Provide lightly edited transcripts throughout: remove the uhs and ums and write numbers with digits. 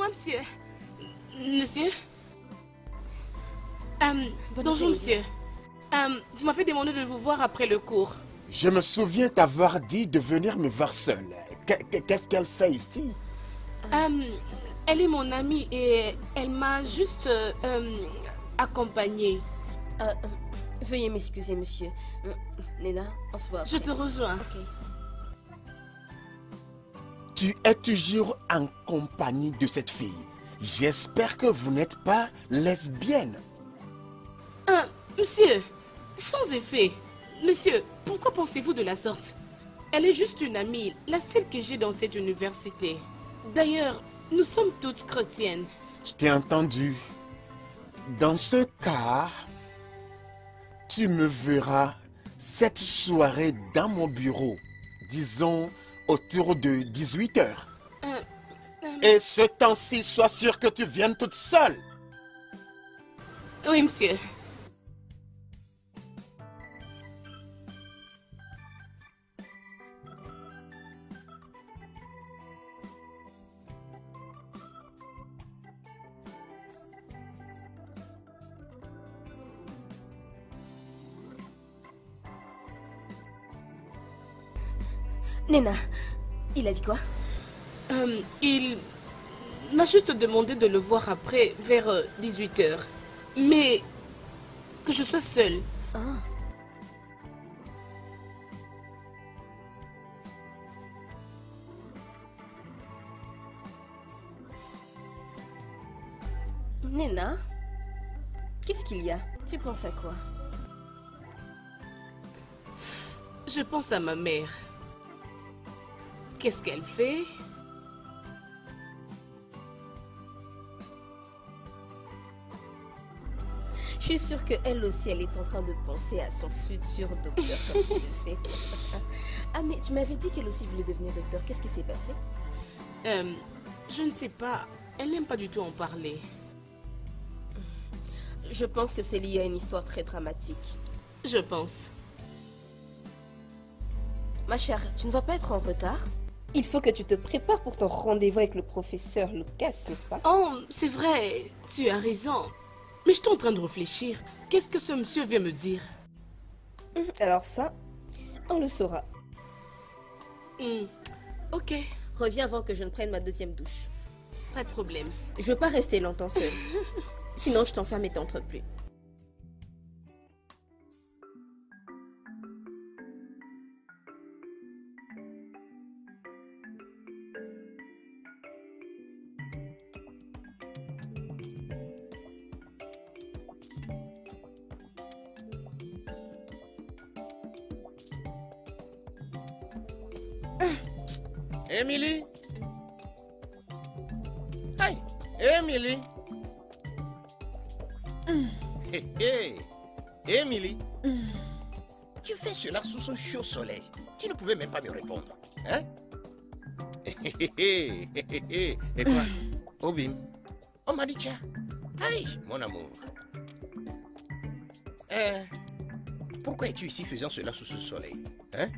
Excusez-moi, monsieur. Monsieur. Bonjour, monsieur. Vous m'avez demandé de vous voir après le cours. Je me souviens t'avoir dit de venir me voir seule. Qu'est-ce qu'elle fait ici? Elle est mon amie et elle m'a juste accompagnée. Veuillez m'excuser, monsieur. Nena, on se voit après. Je te rejoins. Ok. Tu es toujours en compagnie de cette fille. J'espère que vous n'êtes pas lesbienne. Monsieur, sans effet. Monsieur, pourquoi pensez-vous de la sorte? Elle est juste une amie, la seule que j'ai dans cette université. D'ailleurs, nous sommes toutes chrétiennes. Je t'ai entendu. Dans ce cas, tu me verras cette soirée dans mon bureau, disons autour de 18 h. Et ce temps-ci, sois sûr que tu viennes toute seule. Oui, monsieur. Nena, il a dit quoi? Il m'a juste demandé de le voir après, vers 18 h. Mais que je sois seule. Ah. Nena, qu'est-ce qu'il y a? Tu penses à quoi? Je pense à ma mère. Qu'est-ce qu'elle fait? Je suis sûre qu'elle aussi, elle est en train de penser à son futur docteur comme tu le fais. Ah, mais tu m'avais dit qu'elle aussi voulait devenir docteur. Qu'est-ce qui s'est passé? Je ne sais pas. Elle n'aime pas du tout en parler. Je pense que c'est lié à une histoire très dramatique. Je pense. Ma chère, tu ne vas pas être en retard? Il faut que tu te prépares pour ton rendez-vous avec le professeur Lucas, n'est-ce pas? Oh, c'est vrai, tu as raison. Mais je suis en train de réfléchir. Qu'est-ce que ce monsieur vient me dire? Alors ça, on le saura. Ok, Reviens avant que je ne prenne ma deuxième douche. pas de problème. Je veux pas rester longtemps seule. Sinon, je t'enferme et t'entre plus. Emily? Hey, Emily? Hey, hey, Emily? Tu fais cela sous ce chaud soleil. Tu ne pouvais même pas me répondre. Hein? Et toi, Obim? Oh, Madicha. Aïe, mon amour. Pourquoi es-tu ici faisant cela sous ce soleil? Hein?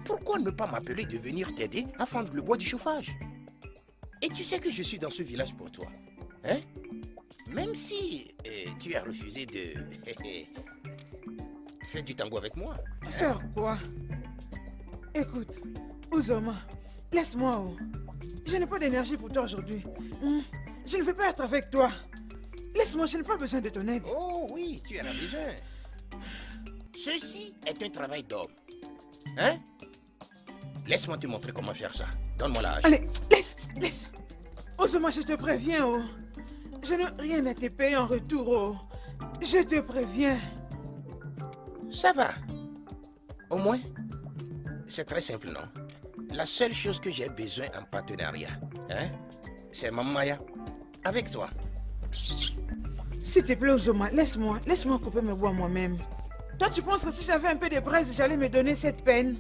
Pourquoi ne pas m'appeler de venir t'aider à fendre le bois du chauffage? Et tu sais que je suis dans ce village pour toi. Hein? Même si tu as refusé de faire du tango avec moi. Faire quoi? Écoute, Uzoma, laisse-moi. Je n'ai pas d'énergie pour toi aujourd'hui. Je ne veux pas être avec toi. Laisse-moi, je n'ai pas besoin de ton aide. Oh oui, tu en as besoin. Ceci est un travail d'homme. Hein? Laisse-moi te montrer comment faire ça. Donne-moi la hache. Allez, laisse. Uzoma, je te préviens. Je n'ai rien à te payer en retour. Je te préviens. Ça va. Au moins, c'est très simple, non? La seule chose que j'ai besoin en partenariat, hein, c'est Maman Maya. Avec toi. S'il te plaît, Uzoma, laisse-moi couper mes bois moi-même. Toi, tu penses que si j'avais un peu de braise, j'allais me donner cette peine?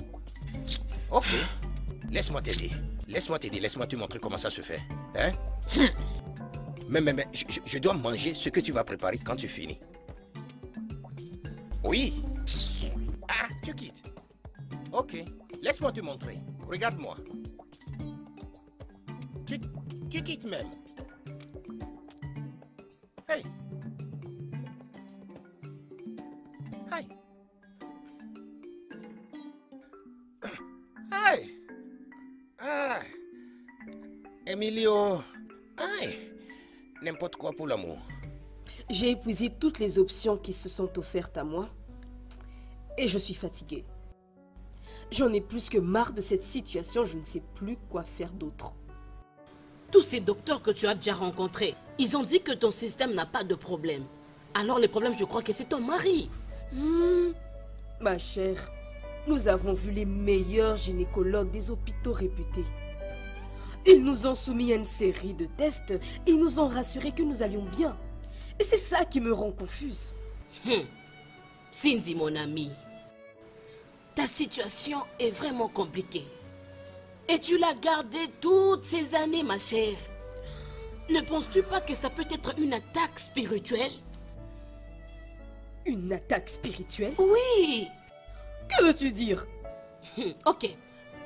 Ok. Laisse-moi t'aider. Laisse-moi te montrer comment ça se fait. Hein? Mais, je dois manger ce que tu vas préparer quand tu finis. Oui. Ah, tu quittes. Ok. Laisse-moi te montrer. Regarde-moi. Tu quittes même. Hey. Hey. Hey. Ah. Emilio. Hey. N'importe quoi pour l'amour. J'ai épuisé toutes les options qui se sont offertes à moi. Et je suis fatiguée. J'en ai plus que marre de cette situation, je ne sais plus quoi faire d'autre. Tous ces docteurs que tu as déjà rencontrés, ils ont dit que ton système n'a pas de problème. Alors les problèmes, je crois que c'est ton mari. Ma chère, nous avons vu les meilleurs gynécologues des hôpitaux réputés. Ils nous ont soumis à une série de tests et ils nous ont rassuré que nous allions bien. Et c'est ça qui me rend confuse. Cindy, mon amie, ta situation est vraiment compliquée. Et tu l'as gardée toutes ces années, ma chère. Ne penses-tu pas que ça peut être une attaque spirituelle? Une attaque spirituelle? Oui! Que veux-tu dire? Ok.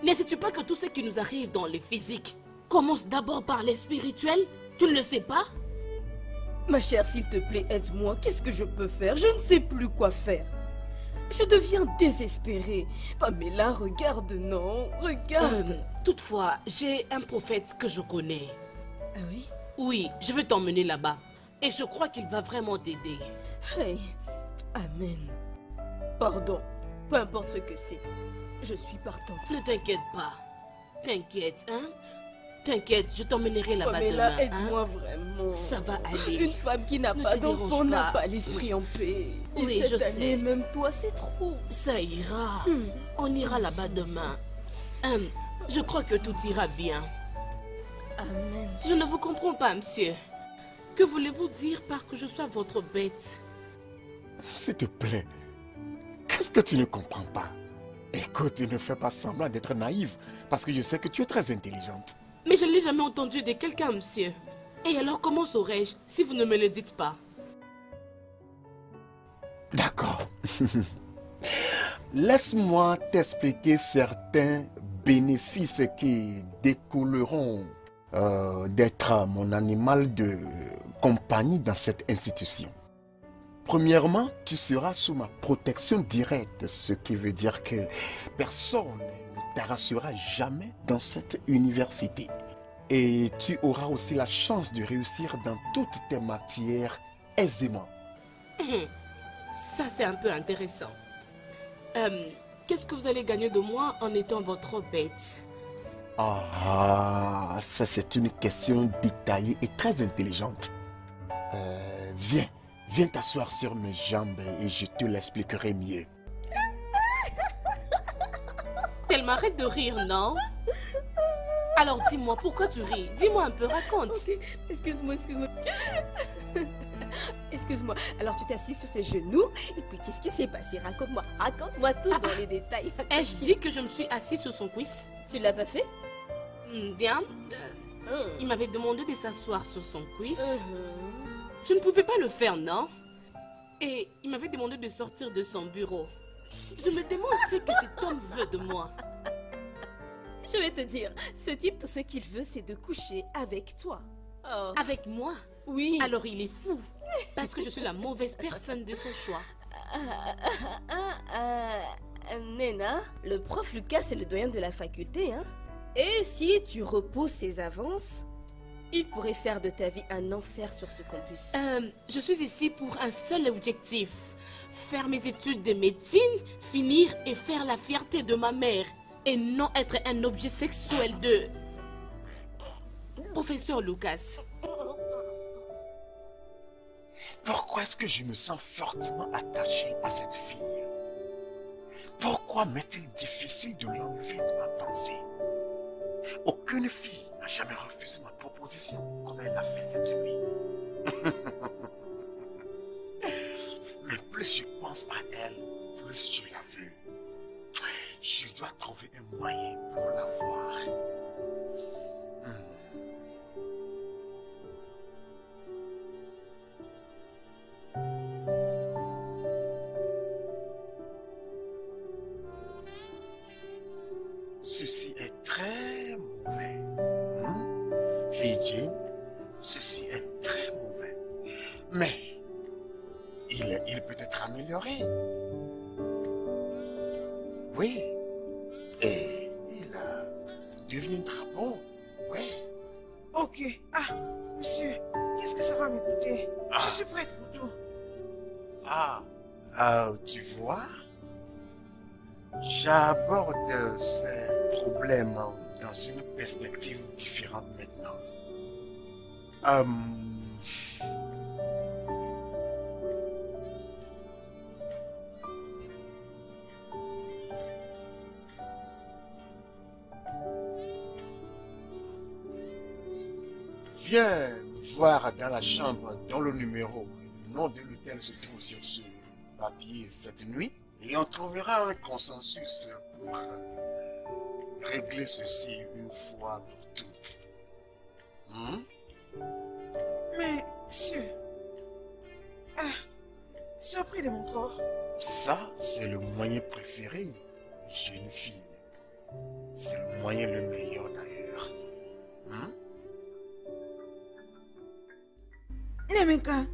Ne sais-tu pas que tout ce qui nous arrive dans le physique commence d'abord par les spirituels? Tu ne le sais pas? Ma chère, s'il te plaît, aide-moi. Qu'est-ce que je peux faire? Je ne sais plus quoi faire. Je deviens désespérée. Pamela, regarde, non, regarde. Toutefois, j'ai un prophète que je connais. Ah oui? Oui, je vais t'emmener là-bas. Et je crois qu'il va vraiment t'aider. Hey, amen. Pardon, peu importe ce que c'est. Je suis partante. Ne t'inquiète pas. T'inquiète, hein? T'inquiète, je t'emmènerai là-bas Pamela, demain. aide-moi vraiment. Ça va aller. Une femme qui n'a Ne pas te d'enfant dérange n'a pas. pas l'esprit en paix. Oui, 17 je années, sais. même toi, c'est trop. Ça ira. On ira là-bas demain. Je crois que tout ira bien. Amen. Je ne vous comprends pas, monsieur. Que voulez-vous dire par que je sois votre bête? S'il te plaît, qu'est-ce que tu ne comprends pas? Écoute, ne fais pas semblant d'être naïve, parce que je sais que tu es très intelligente. Mais je ne l'ai jamais entendu de quelqu'un, monsieur. Et alors, comment saurais-je si vous ne me le dites pas? D'accord. Laisse-moi t'expliquer certains bénéfices qui découleront d'être mon animal de compagnie dans cette institution. Premièrement, tu seras sous ma protection directe, ce qui veut dire que personne ne t'harassera jamais dans cette université. Et tu auras aussi la chance de réussir dans toutes tes matières aisément. Ça, c'est un peu intéressant. Qu'est-ce que vous allez gagner de moi en étant votre bête? Ah, ça c'est une question détaillée et très intelligente. Viens t'asseoir sur mes jambes et je te l'expliquerai mieux. Elle m'arrête de rire, non? Alors dis-moi, pourquoi tu ris? Dis-moi un peu, raconte. Ok, excuse-moi. Excuse-moi. Alors tu t'es assis sur ses genoux et puis qu'est-ce qui s'est passé? Raconte-moi tout dans les détails. Ai-je dit que je me suis assise sur son cuisse? Tu l'as pas fait? Bien. Il m'avait demandé de s'asseoir sur son cuisse. Je ne pouvais pas le faire, non? Et il m'avait demandé de sortir de son bureau. Je me demande ce que cet homme veut de moi. Je vais te dire, ce type, tout ce qu'il veut, c'est de coucher avec toi. Oh. Avec moi? Oui. Alors il est fou. Parce que je suis la mauvaise personne de son choix. Nena, le prof Lucas, c'est le doyen de la faculté, hein? Et si tu repousses ses avances, il pourrait faire de ta vie un enfer sur ce campus. Je suis ici pour un seul objectif. Faire mes études de médecine, finir et faire la fierté de ma mère. Et non être un objet sexuel de... Professeur Lucas. Pourquoi est-ce que je me sens fortement attaché à cette fille? Pourquoi m'est-il difficile de l'enlever de ma pensée? Aucune fille n'a jamais refusé ma proposition comme elle l'a fait cette nuit. Mais plus je pense à elle, plus je la veux. Je dois trouver un moyen pour la voir. Ceci est très mauvais. Fille Jane, ceci est très mauvais. Mais il peut être amélioré. Oui. Et il deviendra bon. Oui. Ok. Ah, monsieur, qu'est-ce que ça va me coûter? Je suis prête pour tout. Tu vois, j'aborde ces problèmes dans une perspective différente maintenant. Viens voir dans la chambre dont le numéro, le nom de l'hôtel se trouve sur ce papier cette nuit et on trouvera un consensus pour régler ceci une fois pour toutes. Mais, monsieur... surpris de mon corps. Ça, c'est le moyen préféré, jeune fille. C'est le moyen le meilleur d'ailleurs. Nemeka.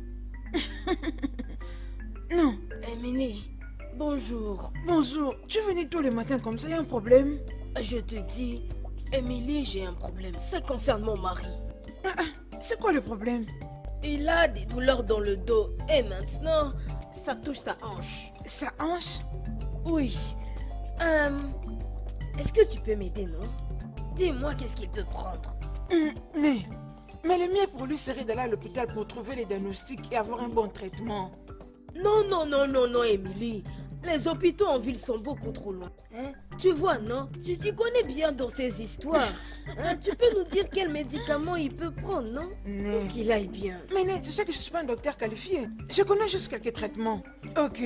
Non. Emily, bonjour. Bonjour. Tu es venue tous les matins comme ça, il y a un problème? Je te dis, Emily, j'ai un problème. Ça concerne mon mari. C'est quoi le problème? Il a des douleurs dans le dos et maintenant, ça touche sa hanche. Sa hanche? Oui. Est-ce que tu peux m'aider, non? Dis-moi qu'est-ce qu'il peut prendre. Mais le mieux pour lui serait d'aller à l'hôpital pour trouver les diagnostics et avoir un bon traitement. Non, Emily. Les hôpitaux en ville sont beaucoup trop loin. Tu vois, non? Tu t'y connais bien dans ces histoires. Tu peux nous dire quels médicaments il peut prendre, non? Pour qu'il aille bien. Mais tu sais que je ne suis pas un docteur qualifié. Je connais juste quelques traitements. Ok.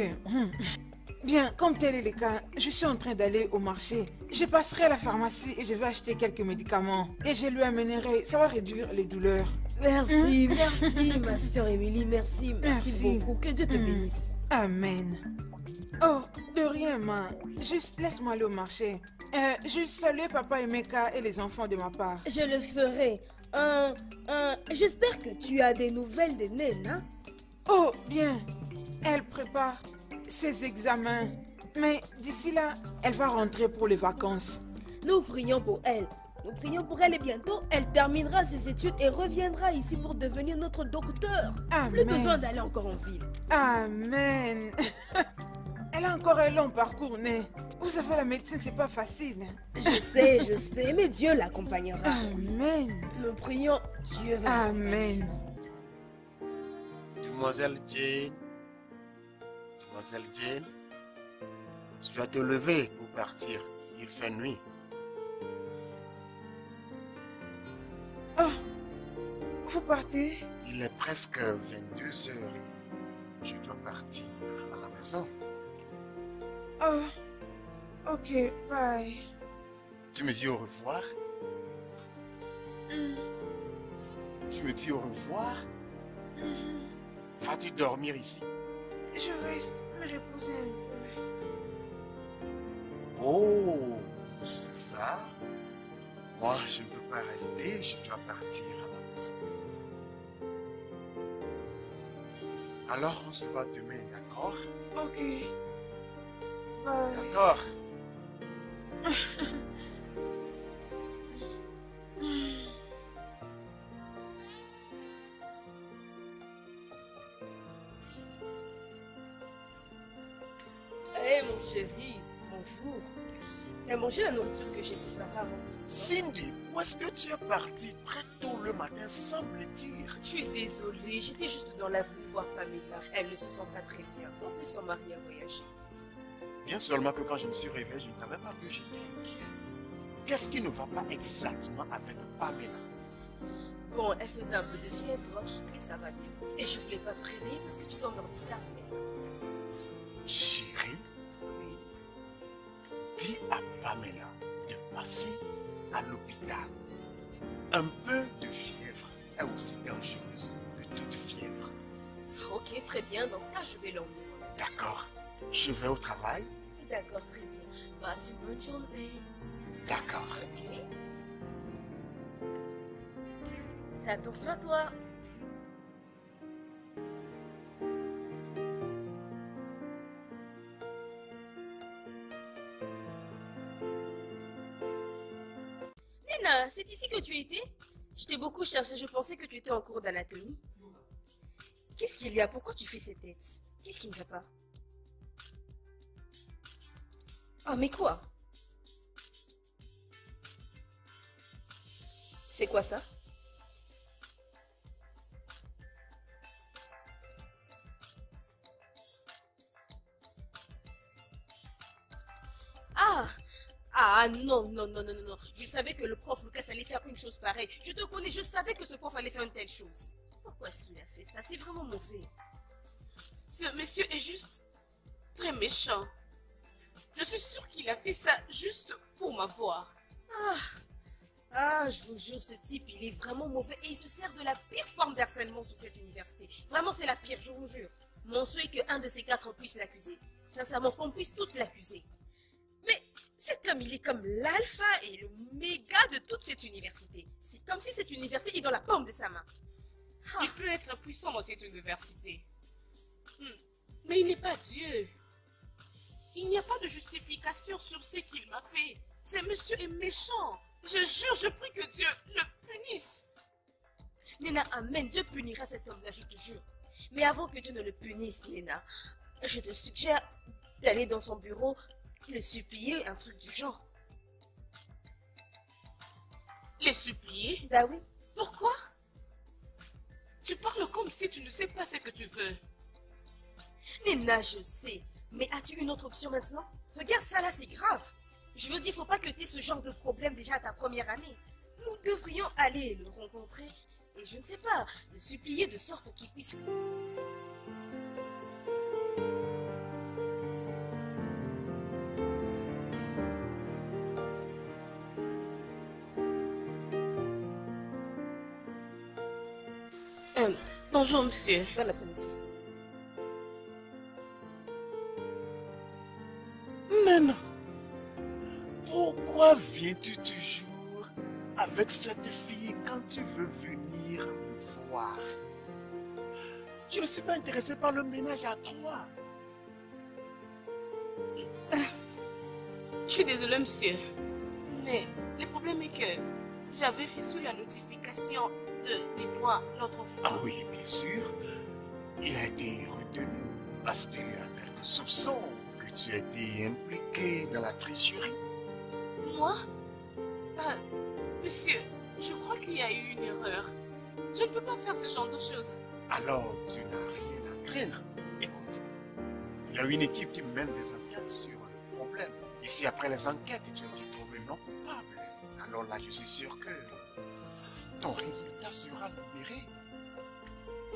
Bien, comme tel est le cas, je suis en train d'aller au marché. Je passerai à la pharmacie et je vais acheter quelques médicaments. Et je lui amènerai, ça va réduire les douleurs. Merci, ma soeur Emily, merci beaucoup. Que Dieu te bénisse. Amen. Oh, de rien, ma. Juste laisse-moi aller au marché. Juste saluer papa Emeka et les enfants de ma part. Je le ferai. J'espère que tu as des nouvelles de Nena. Oh, bien. Elle prépare ses examens. Mais d'ici là, elle va rentrer pour les vacances. Nous prions pour elle. Nous prions pour elle et bientôt, elle terminera ses études et reviendra ici pour devenir notre docteur. Amen. Plus besoin d'aller encore en ville. Amen. Elle a encore un long parcours, né. Vous savez, la médecine, c'est pas facile. Je sais, mais Dieu l'accompagnera. Amen. Nous prions, Dieu va. Amen. Demoiselle Jane, tu dois te lever pour partir. Il fait nuit. Oh, vous partez? Il est presque 22 heures et je dois partir à la maison. Oh, ok, bye. Tu me dis au revoir? Tu me dis au revoir? Vas-tu dormir ici? Je reste me reposer un peu. Oh, c'est ça? Moi, je ne peux pas rester, je dois partir à la maison. Alors, on se voit demain, d'accord? Ok. Bye. D'accord. Hé, mon chéri, bonjour. T'as mangé la nourriture que j'ai préparée avant? Cindy, où est-ce que tu es partie très tôt le matin sans me le dire? Je suis désolée, j'étais juste dans la rue voir Pamela. Elle ne se sent pas très bien. En plus, son mari a voyagé. Bien seulement que quand je me suis réveillé, je ne t'avais pas vu, j'étais inquiet. Qu'est-ce qui ne va pas exactement avec Pamela? Bon, elle faisait un peu de fièvre, mais ça va mieux. Et je voulais pas te réveiller parce que tu t'endormis tard. Chérie, Oui. dis à Pamela de passer à l'hôpital. Un peu de fièvre est aussi dangereuse que toute fièvre. Ok, très bien. Dans ce cas, je vais l'emmener. D'accord, je vais au travail. D'accord, très bien. Passe une bonne journée. D'accord. Ok. Attention à toi. Nena, c'est ici que tu étais? Je t'ai beaucoup cherché, je pensais que tu étais en cours d'anatomie. Qu'est-ce qu'il y a? Pourquoi tu fais cette tête? Qu'est-ce qui ne va pas? Oh, mais quoi? C'est quoi ça? Ah non, non, non, non, non, non. Je savais que le prof Lucas allait faire une chose pareille. Je te connais, je savais que ce prof allait faire une telle chose. Pourquoi est-ce qu'il a fait ça? C'est vraiment mauvais. Ce monsieur est juste très méchant. Je suis sûre qu'il a fait ça juste pour m'avoir. Je vous jure, ce type, il est vraiment mauvais et il se sert de la pire forme d'harcèlement sur cette université. Vraiment, c'est la pire, je vous jure. Mon souhait est qu'un de ces quatre puisse l'accuser. Sincèrement, qu'on puisse toutes l'accuser. Mais cet homme, il est comme l'alpha et le méga de toute cette université. C'est comme si cette université est dans la paume de sa main. Il peut être puissant dans cette université. Mais il n'est pas Dieu. Il n'y a pas de justification sur ce qu'il m'a fait. Ce monsieur est méchant. Je jure, je prie que Dieu le punisse. Nena, amen, Dieu punira cet homme-là, je te jure. Mais avant que Dieu ne le punisse, Nena, je te suggère d'aller dans son bureau, le supplier, un truc du genre. Les supplier? Bah oui. Pourquoi? Tu parles comme si tu ne sais pas ce que tu veux. Nena, je sais. Mais as-tu une autre option maintenant? Regarde ça là, c'est grave. Je veux dire, faut pas que tu aies ce genre de problème déjà à ta première année. Nous devrions aller le rencontrer et je ne sais pas, le supplier de sorte qu'il puisse... Bonjour, monsieur. Bon après-midi. Nena, pourquoi viens-tu toujours avec cette fille quand tu veux venir me voir? Je ne suis pas intéressé par le ménage à trois. Je suis désolée, monsieur. Mais le problème est que j'avais reçu la notification des points l'autre fois. Ah oui, bien sûr. Il a été retenu parce qu'il y a quelques soupçons que tu as été impliqué dans la tricherie. Moi? Monsieur, je crois qu'il y a eu une erreur. Je ne peux pas faire ce genre de choses. Alors, tu n'as rien à craindre. Écoute, il y a une équipe qui mène des enquêtes sur le problème. Et si après les enquêtes, tu as été trouvé non coupable, alors là, je suis sûr que ton résultat sera libéré.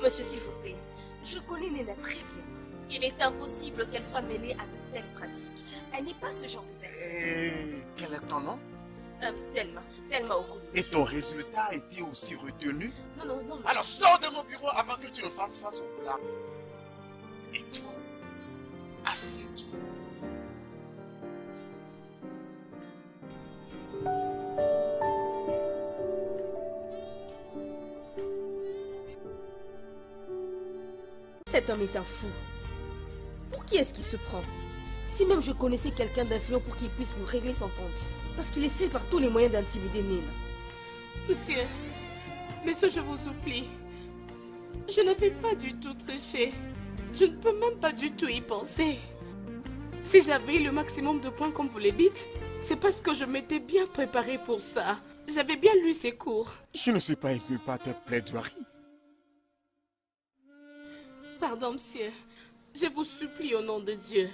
Monsieur, s'il vous plaît, je connais Nena très bien. Il est impossible qu'elle soit mêlée à de telles pratiques. Elle n'est pas ce genre de personne. Et quel est ton nom? Thelma Okolo. Et ton résultat a été aussi retenu? Non, non, non. Alors sors de mon bureau avant que tu ne fasses face au plat. Et toi, assieds-toi. Cet homme est un fou. Pour qui est-ce qu'il se prend? Si même je connaissais quelqu'un d'influent pour qu'il puisse me régler son compte. Parce qu'il essaie par tous les moyens d'intimider Nena. Monsieur, je vous supplie. Je n'avais pas du tout triché. Je ne peux même pas du tout y penser. Si j'avais eu le maximum de points comme vous le dites, c'est parce que je m'étais bien préparée pour ça. J'avais bien lu ses cours. Je ne suis pas ému par tes plaidoiries. Pardon, monsieur. Je vous supplie au nom de Dieu.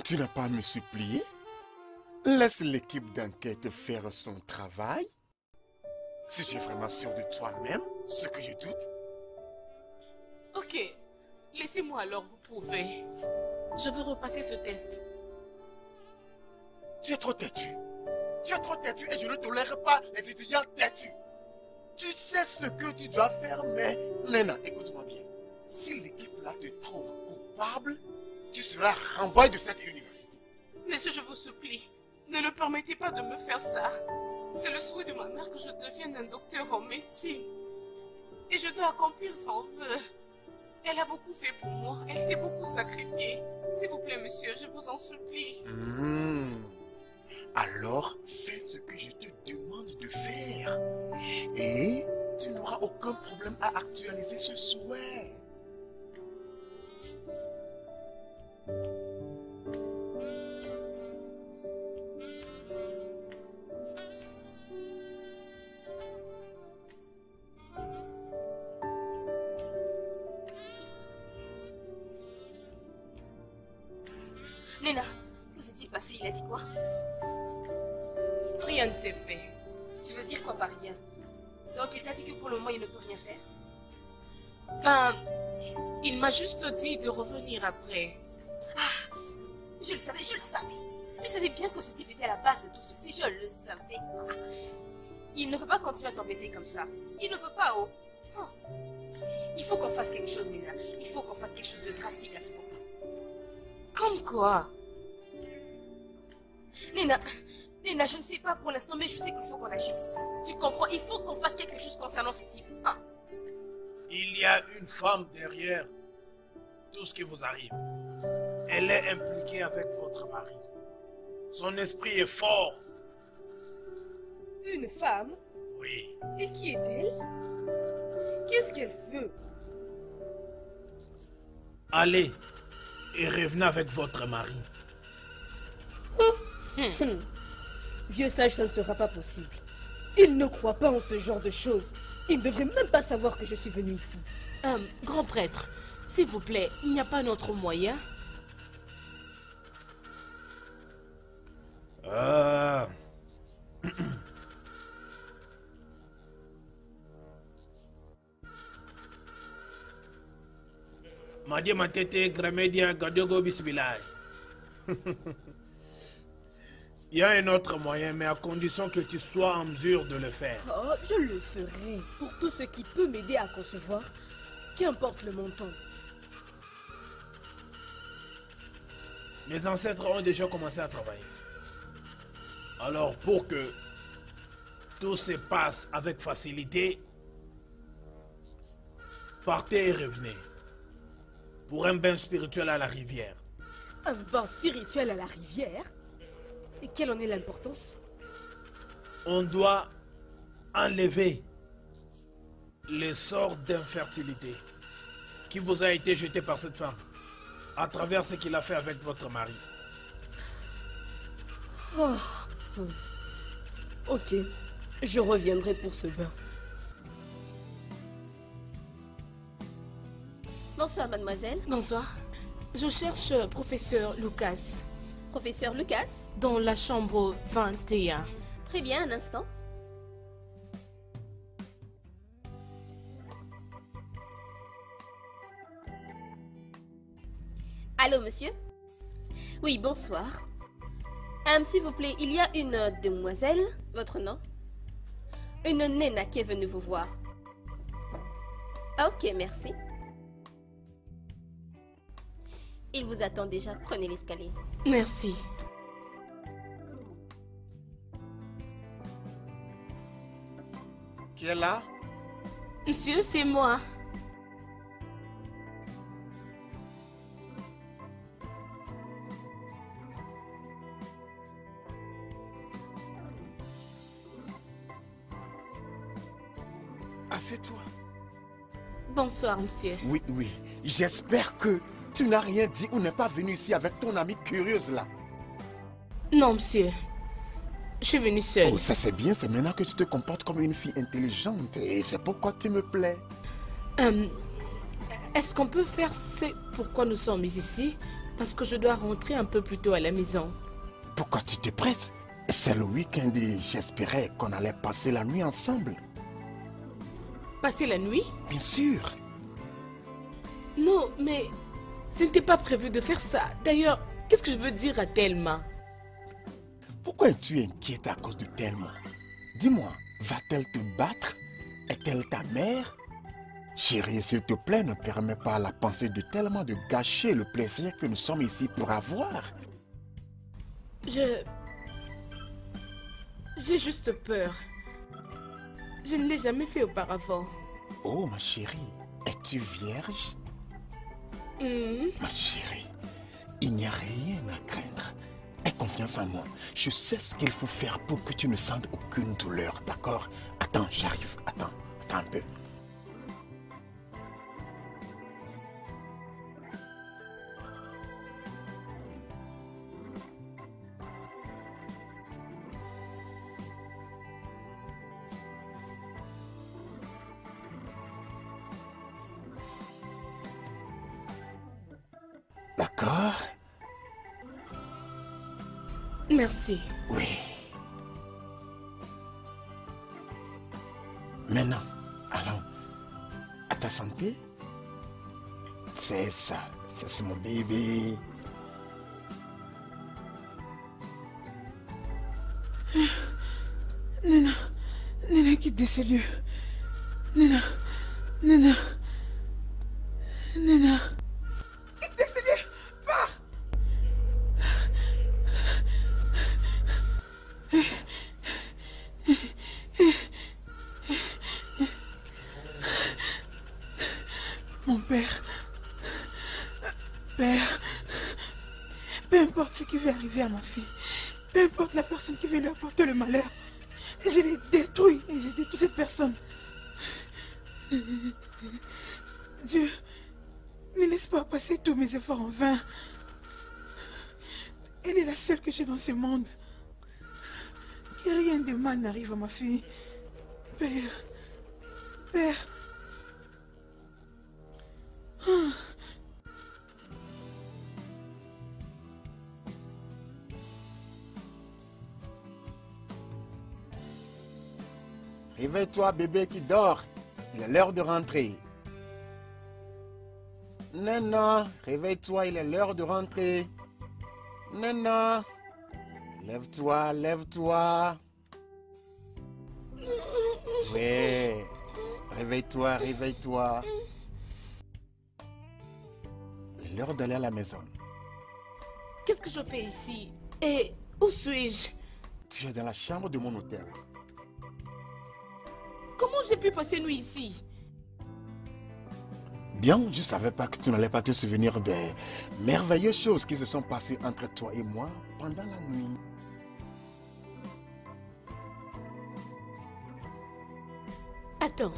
Tu n'as pas à me supplier. Laisse l'équipe d'enquête faire son travail. Si tu es vraiment sûr de toi-même, ce que je doute. Ok, laissez-moi alors vous prouver. Je veux repasser ce test. Tu es trop têtu. Tu es trop têtu et je ne tolère pas les étudiants têtus. Tu sais ce que tu dois faire, mais... Nena, écoute-moi bien. Si l'équipe là te trouve coupable, tu seras renvoyé de cette université. Monsieur, je vous supplie, ne le permettez pas de me faire ça. C'est le souhait de ma mère que je devienne un docteur en médecine. et je dois accomplir son vœu. Elle a beaucoup fait pour moi. Elle s'est beaucoup sacrifiée. S'il vous plaît, monsieur, je vous en supplie. Alors, fais ce que je te demande de faire. Et tu n'auras aucun problème à actualiser ce souhait. Nena, que s'est-il passé? Il a dit quoi? Rien ne s'est fait. Tu veux dire quoi par rien? Donc il t'a dit que pour le moment il ne peut rien faire? Ben, il m'a juste dit de revenir après. Ah, je le savais, je le savais. Je savais bien que ce type était à la base de tout ceci, je le savais. Ah, il ne peut pas continuer à t'embêter comme ça. Il ne peut pas, oh. Oh. Il faut qu'on fasse quelque chose, Nena. Il faut qu'on fasse quelque chose de drastique à ce moment. Comme quoi? Nena, je ne sais pas pour l'instant, mais je sais qu'il faut qu'on agisse. Tu comprends? Il faut qu'on fasse quelque chose concernant ce type. Hein? Il y a une femme derrière tout ce qui vous arrive. Elle est impliquée avec votre mari. Son esprit est fort. Une femme? Oui. Et qui est-elle? Qu'est-ce qu'elle veut? Allez et revenez avec votre mari. Vieux sage, ça ne sera pas possible. Il ne croit pas en ce genre de choses. Il ne devrait même pas savoir que je suis venue ici. Grand prêtre, s'il vous plaît, il n'y a pas d'autre moyen? Madi matete gramedia gadogo bisbilai. Il y a un autre moyen, mais à condition que tu sois en mesure de le faire. Oh, je le ferai. Pour tout ce qui peut m'aider à concevoir, qu'importe le montant. Mes ancêtres ont déjà commencé à travailler. Alors, pour que tout se passe avec facilité, partez et revenez. Pour un bain spirituel à la rivière. Un bain spirituel à la rivière? Et quelle en est l'importance? On doit enlever les sorts d'infertilité qui vous a été jeté par cette femme à travers ce qu'il a fait avec votre mari. Oh. Ok, je reviendrai pour ce bain. Bonsoir, mademoiselle. Bonsoir. Je cherche professeur Lucas. Professeur Lucas? Dans la chambre 21. Très bien, un instant. Allô, monsieur? Oui, bonsoir. S'il vous plaît, il y a une demoiselle, votre nom? Une Nena qui est venue vous voir. Ok, merci. Il vous attend déjà, prenez l'escalier. Merci. Qui est là? Monsieur, c'est moi. Assieds-toi. Bonsoir, monsieur. Oui, oui. J'espère que tu n'as rien dit ou n'es pas venu ici avec ton amie curieuse là. Non, monsieur. Je suis venue seule. Oh, ça c'est bien, c'est maintenant que tu te comportes comme une fille intelligente et c'est pourquoi tu me plais. Est-ce qu'on peut faire ce pourquoi nous sommes ici? Parce que je dois rentrer un peu plus tôt à la maison. Pourquoi tu te presses? C'est le week-end et j'espérais qu'on allait passer la nuit ensemble. Passer la nuit? Bien sûr. Non, mais ce n'était pas prévu de faire ça. D'ailleurs, qu'est-ce que je veux dire à Thelma? Pourquoi es-tu inquiète à cause de Thelma? Dis-moi, va-t-elle te battre? Est-elle ta mère? Chérie, s'il te plaît, ne permets pas à la pensée de Thelma de gâcher le plaisir que nous sommes ici pour avoir. J'ai juste peur. Je ne l'ai jamais fait auparavant. Oh, ma chérie, es-tu vierge? Ma chérie, il n'y a rien à craindre. Aie confiance en moi. Je sais ce qu'il faut faire pour que tu ne sentes aucune douleur, d'accord? Attends, j'arrive. Attends un peu. D'accord? Merci. Oui. Maintenant, allons à ta santé. C'est ça, ça c'est mon bébé. Nena, Nena quitte de ces lieux. Nena, Nena, Nena. Quitte de ces lieux, pars. Mon père, père, peu importe ce qui va arriver à ma fille, peu importe la personne qui veut lui apporter le malheur, je l'ai détruit et j'ai détruit cette personne. Dieu, ne laisse pas passer tous mes efforts en vain. Elle est la seule que j'ai dans ce monde. Que rien de mal n'arrive à ma fille. Père, Père. Réveille-toi, bébé qui dort. Il est l'heure de rentrer. Nana, réveille-toi, il est l'heure de rentrer. Nana, lève-toi, lève-toi. Oui, réveille-toi, réveille-toi. Il est l'heure d'aller à la maison. Qu'est-ce que je fais ici? Et où suis-je? Tu es dans la chambre de mon hôtel. Comment j'ai pu passer nuit ici? Bien, je ne savais pas que tu n'allais pas te souvenir des merveilleuses choses qui se sont passées entre toi et moi pendant la nuit. Attends.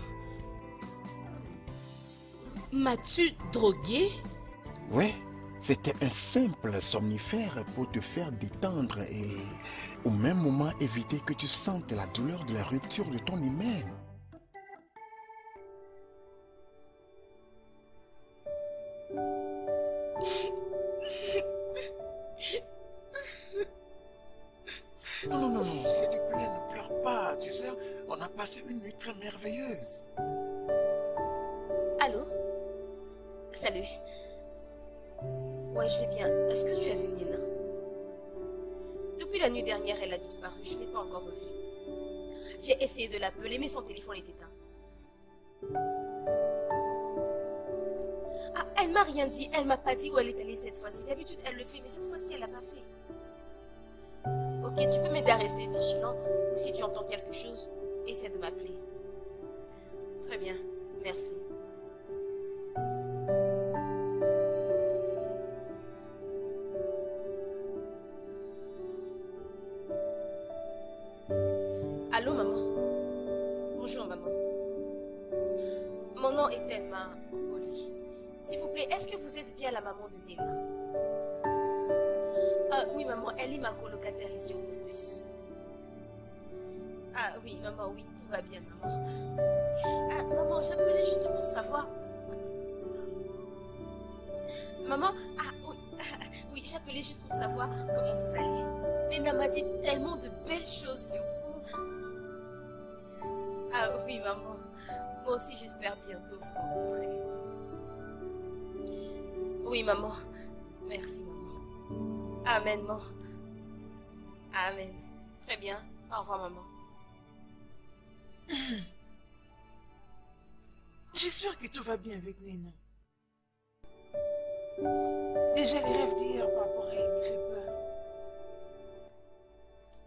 M'as-tu drogué? Oui, c'était un simple somnifère pour te faire détendre et au même moment éviter que tu sentes la douleur de la rupture de ton hymen. Non, s'il te plaît, ne pleure pas. Tu sais, on a passé une nuit très merveilleuse. Allô? Salut. Ouais, je vais bien. Est-ce que tu as vu Nina? Depuis la nuit dernière, elle a disparu. Je ne l'ai pas encore revue. J'ai essayé de l'appeler, mais son téléphone est éteint. Ah, elle m'a rien dit. Elle m'a pas dit où elle est allée cette fois-ci. D'habitude, elle le fait, mais cette fois-ci, elle l'a pas fait. Ok, tu peux m'aider à rester vigilant, ou si tu entends quelque chose, essaie de m'appeler. Très bien, merci. Allô, maman? Bonjour, maman. Mon nom est Thelma Okoli. S'il vous plaît, est-ce que vous êtes bien la maman de Nina? Ah oui, maman, elle est ma colocataire ici au campus. Ah oui, maman, oui, tout va bien, maman. Ah, maman, j'appelais juste pour savoir... Maman, ah oui, oui, j'appelais juste pour savoir comment vous allez. Nina m'a dit tellement de belles choses sur vous. Ah oui, maman, moi aussi j'espère bientôt vous rencontrer. Oui, maman, merci, maman. Amen, maman. Amen. Très bien. Au revoir, maman. J'espère que tout va bien avec Nina. Déjà, les rêves d'hier par rapport à elle me fait peur.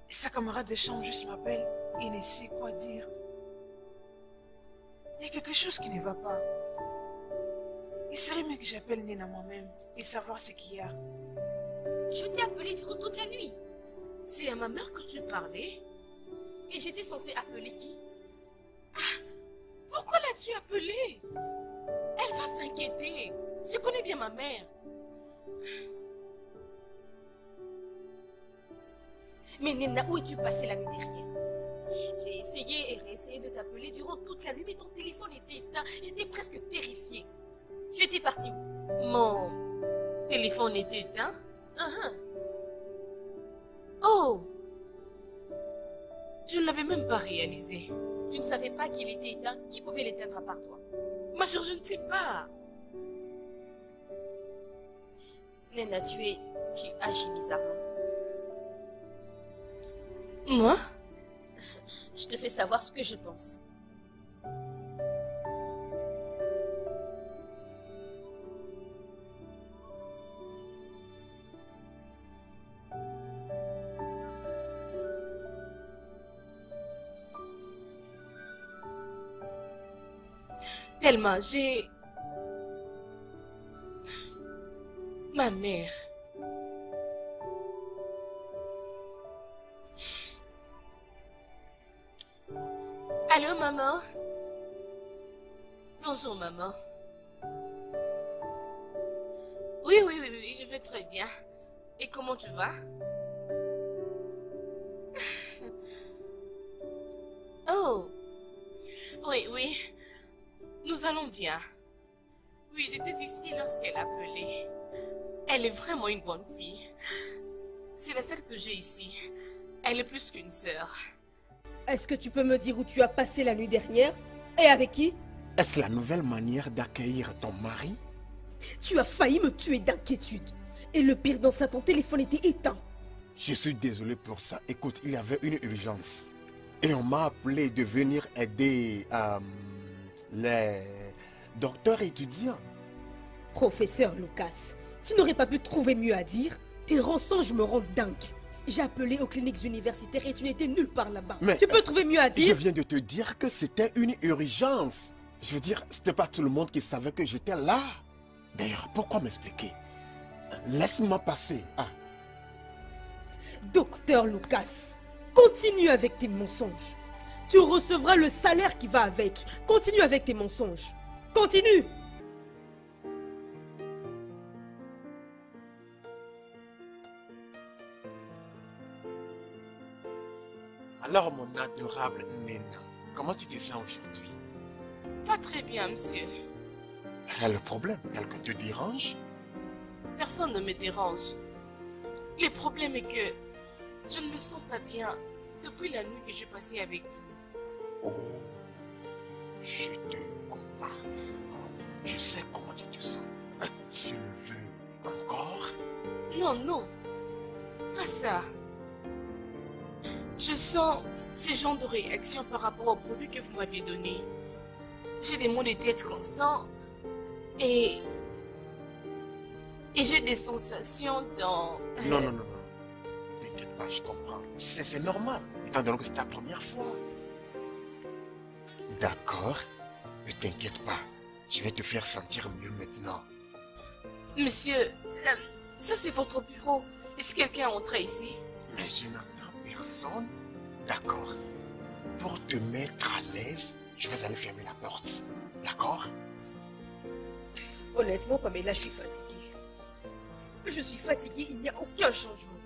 Et sa camarade de chambre juste m'appelle et ne sait quoi dire. Il y a quelque chose qui ne va pas. Il serait mieux que j'appelle Nena moi-même et savoir ce qu'il y a. Je t'ai appelé durant toute la nuit. C'est à ma mère que tu parlais? Et j'étais censée appeler qui? Pourquoi l'as-tu appelée? Elle va s'inquiéter. Je connais bien ma mère. Mais Nena, où es-tu passée la nuit dernière? J'ai essayé et réessayé de t'appeler durant toute la nuit, mais ton téléphone était éteint. J'étais presque terrifiée. Tu étais partie où? Mon téléphone était éteint? Uh-huh. Oh! Je ne l'avais même pas réalisé. Tu ne savais pas qu'il était éteint? Qui pouvait l'éteindre à part toi? Ma chère, je ne sais pas. Nena, tu agis bizarrement. Moi? Je te fais savoir ce que je pense. Tellement, j'ai... Ma mère. Allô, maman? Bonjour, maman. Oui, je vais très bien. Et comment tu vas? Oh! Oui. Nous allons bien. Oui, j'étais ici lorsqu'elle appelait. Elle est vraiment une bonne fille. C'est la seule que j'ai ici. Elle est plus qu'une sœur. Est-ce que tu peux me dire où tu as passé la nuit dernière? Et avec qui? Est-ce la nouvelle manière d'accueillir ton mari? Tu as failli me tuer d'inquiétude. Et le pire dans ça, ton téléphone était éteint. Je suis désolé pour ça. Écoute, il y avait une urgence. Et on m'a appelé de venir aider les docteurs étudiants. Professeur Lucas, tu n'aurais pas pu trouver mieux à dire? Tes rançons me rendent dingue. J'ai appelé aux cliniques universitaires et tu n'étais nulle part là-bas. Mais tu peux trouver mieux à dire? Je viens de te dire que c'était une urgence. Je veux dire, c'était pas tout le monde qui savait que j'étais là. D'ailleurs, pourquoi m'expliquer? Laisse-moi passer. Docteur Lucas, continue avec tes mensonges. Tu recevras le salaire qui va avec. Continue avec tes mensonges. Continue! Alors, mon adorable Nena, comment tu te sens aujourd'hui? Pas très bien, monsieur. Quel est le problème? Quelqu'un te dérange? Personne ne me dérange. Le problème est que je ne me sens pas bien depuis la nuit que j'ai passée avec vous. Oh, je te comprends. Je sais comment tu te sens. Tu le veux encore? Non, pas ça. Je sens ce genre de réaction par rapport au produit que vous m'aviez donné. J'ai des maux de tête constants et j'ai des sensations dans... Non. T'inquiète pas, je comprends. C'est normal, étant donné que c'est ta première fois. D'accord, ne t'inquiète pas. Je vais te faire sentir mieux maintenant. Monsieur, ça c'est votre bureau. Est-ce que quelqu'un est entré ici? Mais je n'entends personne. D'accord. Pour te mettre à l'aise, je vais aller fermer la porte. D'accord? Honnêtement, Pamela, je suis fatiguée. Je suis fatiguée, il n'y a aucun changement.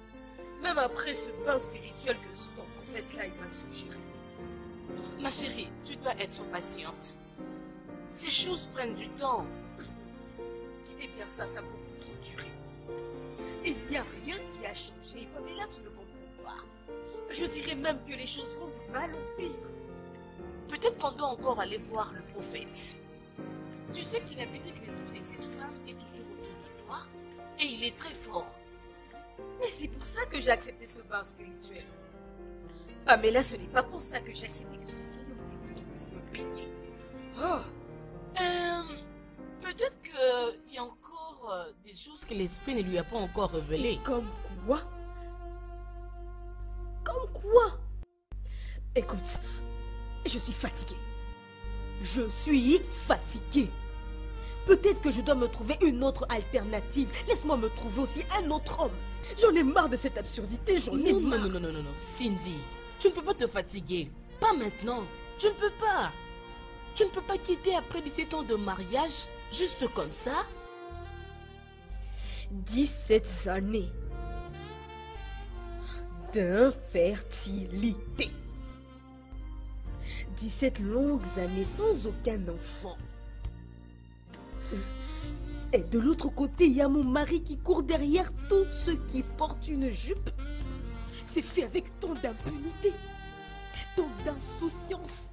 Même après ce bain spirituel que ton prophète là, il m'a suggéré. Ma chérie, tu dois être patiente. Ces choses prennent du temps. Eh bien ça a beaucoup trop duré. Il n'y a rien qui a changé. Pamela, tu ne comprends pas. Je dirais même que les choses vont de mal en pire. Peut-être qu'on doit encore aller voir le prophète. Tu sais qu'il avait dit que l'esprit de cette femme est toujours autour de toi et il est très fort. Mais c'est pour ça que j'ai accepté ce bain spirituel. Pamela, ce n'est pas pour ça que j'ai accepté que ce vieil homme puisse me baigner. Oh, peut-être qu'il y a encore des choses que l'esprit ne lui a pas encore révélées. Comme quoi? Comme quoi? Écoute, je suis fatiguée. Je suis fatiguée. Peut-être que je dois me trouver une autre alternative. Laisse-moi me trouver aussi un autre homme. J'en ai marre de cette absurdité, j'en ai marre. Non. Cindy, tu ne peux pas te fatiguer. Pas maintenant. Tu ne peux pas. Tu ne peux pas quitter après 17 ans de mariage, juste comme ça. 17 années d'infertilité. 17 longues années sans aucun enfant. Et de l'autre côté, il y a mon mari qui court derrière tous ceux qui portent une jupe. C'est fait avec tant d'impunité, tant d'insouciance.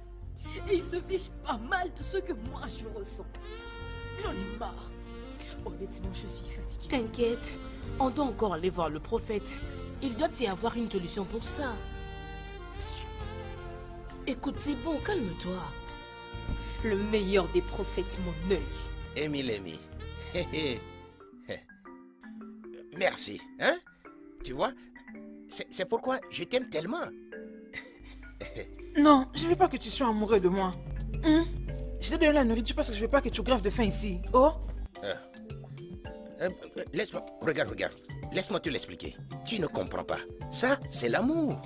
Et il se fiche pas mal de ce que moi je ressens. J'en ai marre. Honnêtement, je suis fatiguée. T'inquiète, on doit encore aller voir le prophète. Il doit y avoir une solution pour ça. Écoute, c'est bon, calme-toi. Le meilleur des prophètes, mon œil. Amy. Merci, hein? Tu vois, c'est pourquoi je t'aime tellement. Non, je ne veux pas que tu sois amoureux de moi. Je t'ai donné la nourriture parce que je ne veux pas que tu graves de faim ici. Oh? Laisse-moi, regarde. Laisse-moi te l'expliquer. Tu ne comprends pas. Ça, c'est l'amour.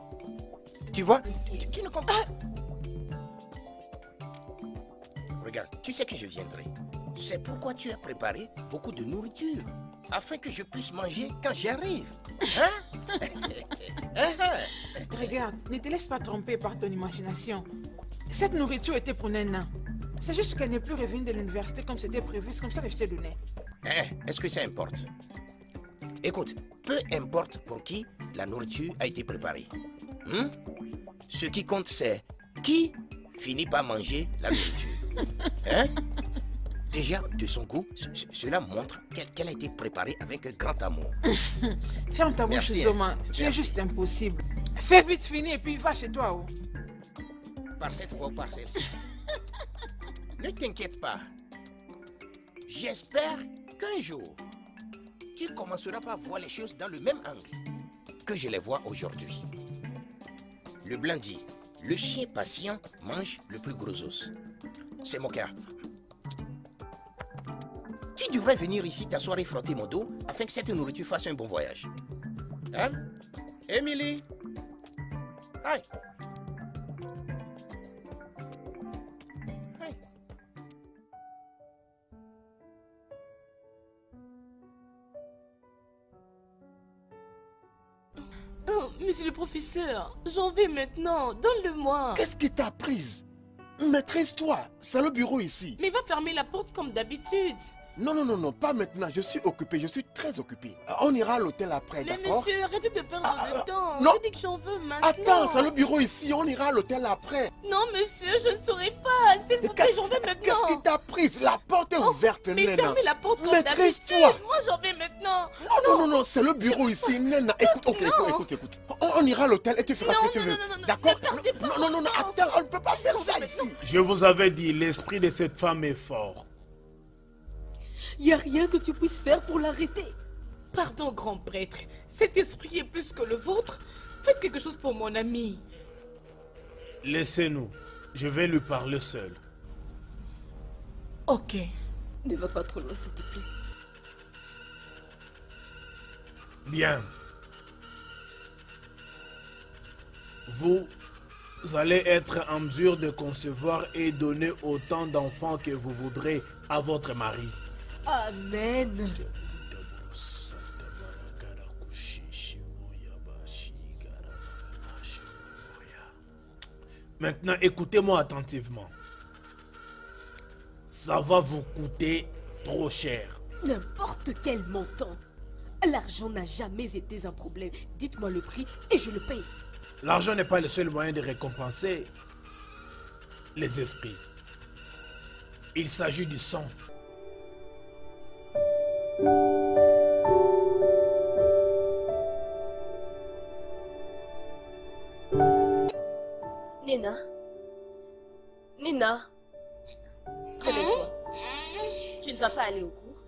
Tu vois, tu ne comprends pas. Regarde, tu sais que je viendrai. C'est pourquoi tu as préparé beaucoup de nourriture. Afin que je puisse manger quand j'arrive. Hein? Regarde, ne te laisse pas tromper par ton imagination. Cette nourriture était pour Nena. C'est juste qu'elle n'est plus revenue de l'université comme c'était prévu. C'est comme ça que je t'ai donné. Est-ce que ça importe? Écoute, peu importe pour qui la nourriture a été préparée. Ce qui compte, c'est qui finit par manger la nourriture. Hein? Déjà, de son goût, cela montre qu'elle a été préparée avec un grand amour. Ferme ta bouche, Zoma. Tu es juste impossible. Fais vite finir et puis va chez toi. Oh. Par cette voie ou par celle-ci. Ne t'inquiète pas. J'espère qu'un jour, tu commenceras par voir les choses dans le même angle que je les vois aujourd'hui. Le blanc dit, le chien patient mange le plus gros os. C'est mon cas. Tu devrais venir ici t'asseoir et frotter mon dos afin que cette nourriture fasse un bon voyage. Hein? Émilie? Aïe! Oh, monsieur le professeur, j'en vais maintenant. Donne-le-moi. Qu'est-ce qui t'a prise? Maîtrise-toi, c'est le bureau ici. Mais va fermer la porte comme d'habitude. Non, pas maintenant, je suis occupé, je suis très occupé. On ira à l'hôtel après, Mais d'accord? monsieur, arrêtez de perdre le temps. non. Je dis que j'en veux maintenant. Attends, c'est le bureau ici, on ira à l'hôtel après. Non, monsieur, je ne saurais pas. S'il vous plaît, j'en veux maintenant. Qu'est-ce qui t'a prise? La porte est ouverte, Mais Nena. fermez la porte comme d'habitude. Maîtrise-toi. Moi, j'en vais maintenant. Non, c'est le bureau ici, Nena. Écoute. On ira à l'hôtel et tu feras ce que tu veux. D'accord? Non, attends, on ne peut pas faire ça ici. Je vous avais dit, l'esprit de cette femme est fort. Il n'y a rien que tu puisses faire pour l'arrêter. Pardon, grand prêtre. Cet esprit est plus que le vôtre. Faites quelque chose pour mon ami. Laissez-nous. Je vais lui parler seul. Ok. Ne va pas trop loin, s'il te plaît. Bien. Vous allez être en mesure de concevoir et donner autant d'enfants que vous voudrez à votre mari. Amen. Maintenant, écoutez-moi attentivement. Ça va vous coûter trop cher. N'importe quel montant. L'argent n'a jamais été un problème. Dites-moi le prix et je le paye. L'argent n'est pas le seul moyen de récompenser les esprits. Il s'agit du sang. Nena, réveille-toi. Tu ne vas pas aller au cours?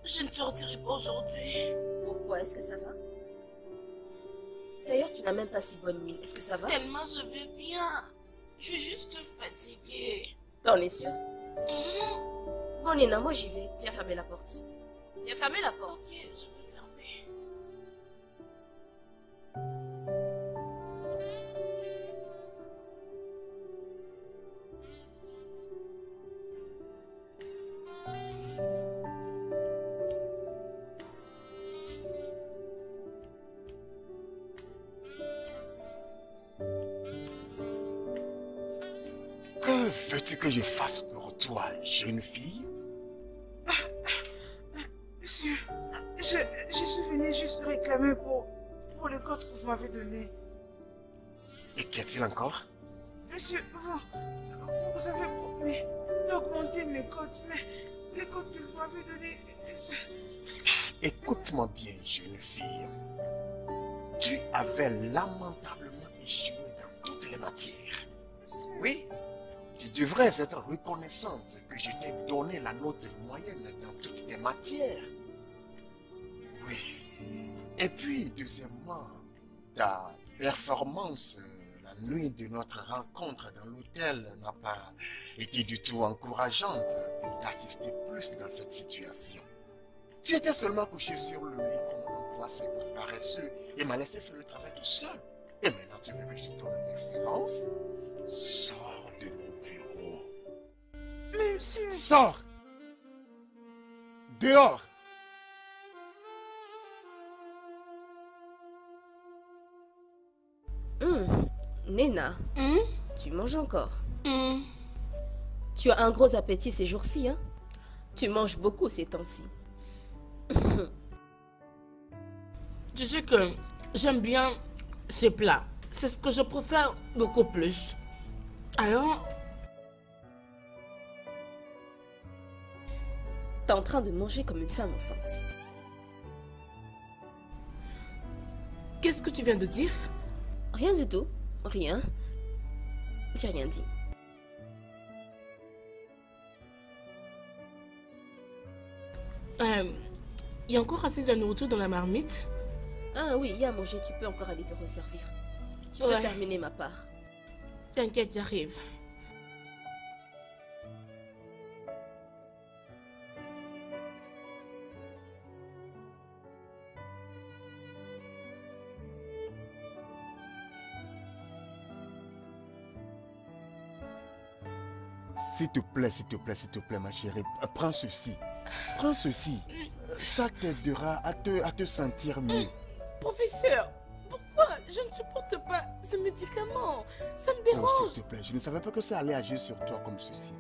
Je ne sortirai pas aujourd'hui. Pourquoi? Est-ce que ça va? D'ailleurs, tu n'as même pas si bonne nuit. Est-ce que ça va? Tellement je vais bien. Je suis juste fatiguée. T'en es sûr? Bon, Nina, moi j'y vais. Viens fermer la porte. Viens fermer la porte. Ok, je vais fermer. Que veux-tu que je fasse pour toi, jeune fille? Monsieur, je suis venu juste réclamer pour le code que vous m'avez donné. Et qu'y a-t-il encore? Monsieur, vous avez promis d'augmenter mes codes, mais les codes que vous m'avez donnés, Écoute-moi bien, jeune fille. Tu avais lamentablement échoué dans toutes les matières. Oui, tu devrais être reconnaissante que je t'ai donné la note moyenne dans toutes tes matières. Oui. Et puis, deuxièmement, ta performance la nuit de notre rencontre dans l'hôtel n'a pas été du tout encourageante pour t'assister plus dans cette situation. Tu étais seulement couché sur le lit comme un placé paresseux et m'a laissé faire le travail tout seul. Et maintenant, tu veux que je te donne l'excellence? Sors de mon bureau. mais monsieur... Sors! Dehors! Nina, tu manges encore. Hmm. Tu as un gros appétit ces jours-ci, hein? Tu manges beaucoup ces temps-ci. Tu sais que j'aime bien ces plats. C'est ce que je préfère beaucoup plus. Alors, T'es en train de manger comme une femme enceinte. qu'est-ce que tu viens de dire? Rien du tout. Rien. J'ai rien dit. Il y a encore assez de nourriture dans la marmite? Ah oui, il y a à manger. Tu peux encore aller te resservir. Tu peux Ouais. terminer ma part. T'inquiète, j'arrive. S'il te plaît, s'il te plaît, s'il te plaît, ma chérie, prends ceci. Prends ceci. Ça t'aidera à te sentir mieux. Professeur, pourquoi je ne supporte pas ce médicament? Ça me Oh, dérange. s'il te plaît, je ne savais pas que ça allait agir sur toi comme ceci.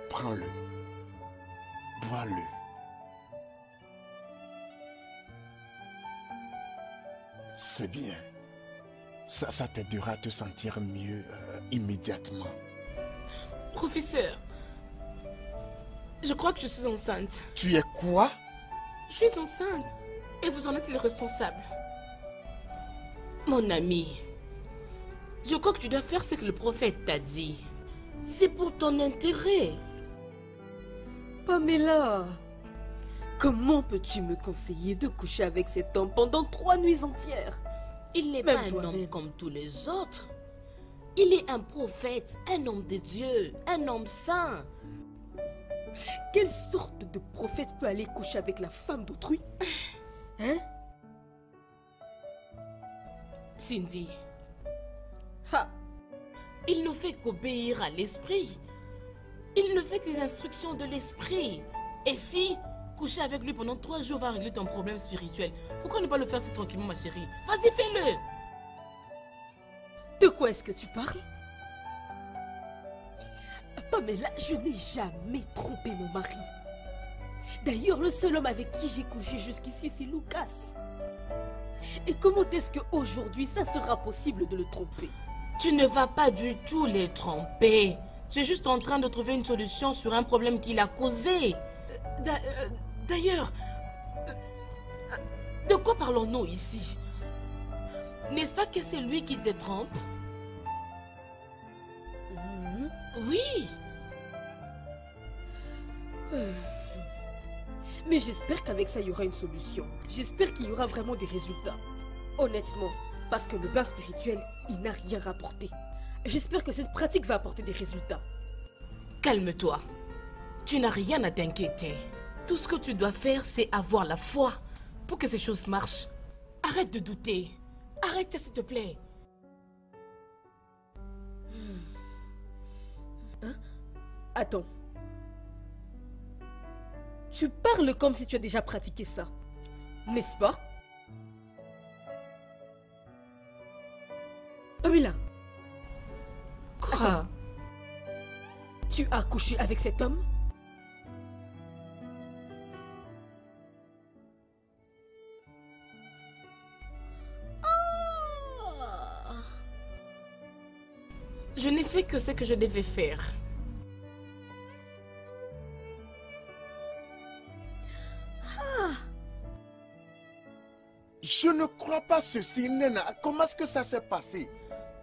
Prends-le. Bois-le. C'est bien. Ça t'aidera à te sentir mieux immédiatement. Professeur, je crois que je suis enceinte. Tu es quoi? Je suis enceinte et vous en êtes le responsable. Mon ami, je crois que tu dois faire ce que le prophète t'a dit. C'est pour ton intérêt. Pamela, comment peux-tu me conseiller de coucher avec cet homme pendant 3 nuits entières? Il n'est Même pas un toi-même. homme comme tous les autres. Il est un prophète, un homme de Dieu, un homme saint. Quelle sorte de prophète peut aller coucher avec la femme d'autrui? Hein? Cindy, Ha! il ne fait qu'obéir à l'esprit. Il ne fait que les instructions de l'esprit. Et si coucher avec lui pendant 3 jours va régler ton problème spirituel, pourquoi ne pas le faire si tranquillement, ma chérie? Vas-y, fais-le. De quoi est-ce que tu parles? Pamela, je n'ai jamais trompé mon mari. D'ailleurs, le seul homme avec qui j'ai couché jusqu'ici, c'est Lucas. Et comment est-ce qu'aujourd'hui, ça sera possible de le tromper? Tu ne vas pas du tout les tromper. Tu es juste en train de trouver une solution sur un problème qu'il a causé. D'ailleurs, de quoi parlons-nous ici? N'est-ce pas que c'est lui qui te trompe? Oui. Mais j'espère qu'avec ça, il y aura une solution. J'espère qu'il y aura vraiment des résultats. Honnêtement, parce que le bain spirituel, il n'a rien rapporté. J'espère que cette pratique va apporter des résultats. Calme-toi. Tu n'as rien à t'inquiéter. Tout ce que tu dois faire, c'est avoir la foi pour que ces choses marchent. Arrête de douter. Arrête ça, s'il te plaît. Hein? Attends. Tu parles comme si tu as déjà pratiqué ça, n'est-ce pas? Amila. Quoi? Attends. Tu as couché avec cet homme? Je n'ai fait que ce que je devais faire. Je ne crois pas ceci, Nena. Comment est-ce que ça s'est passé?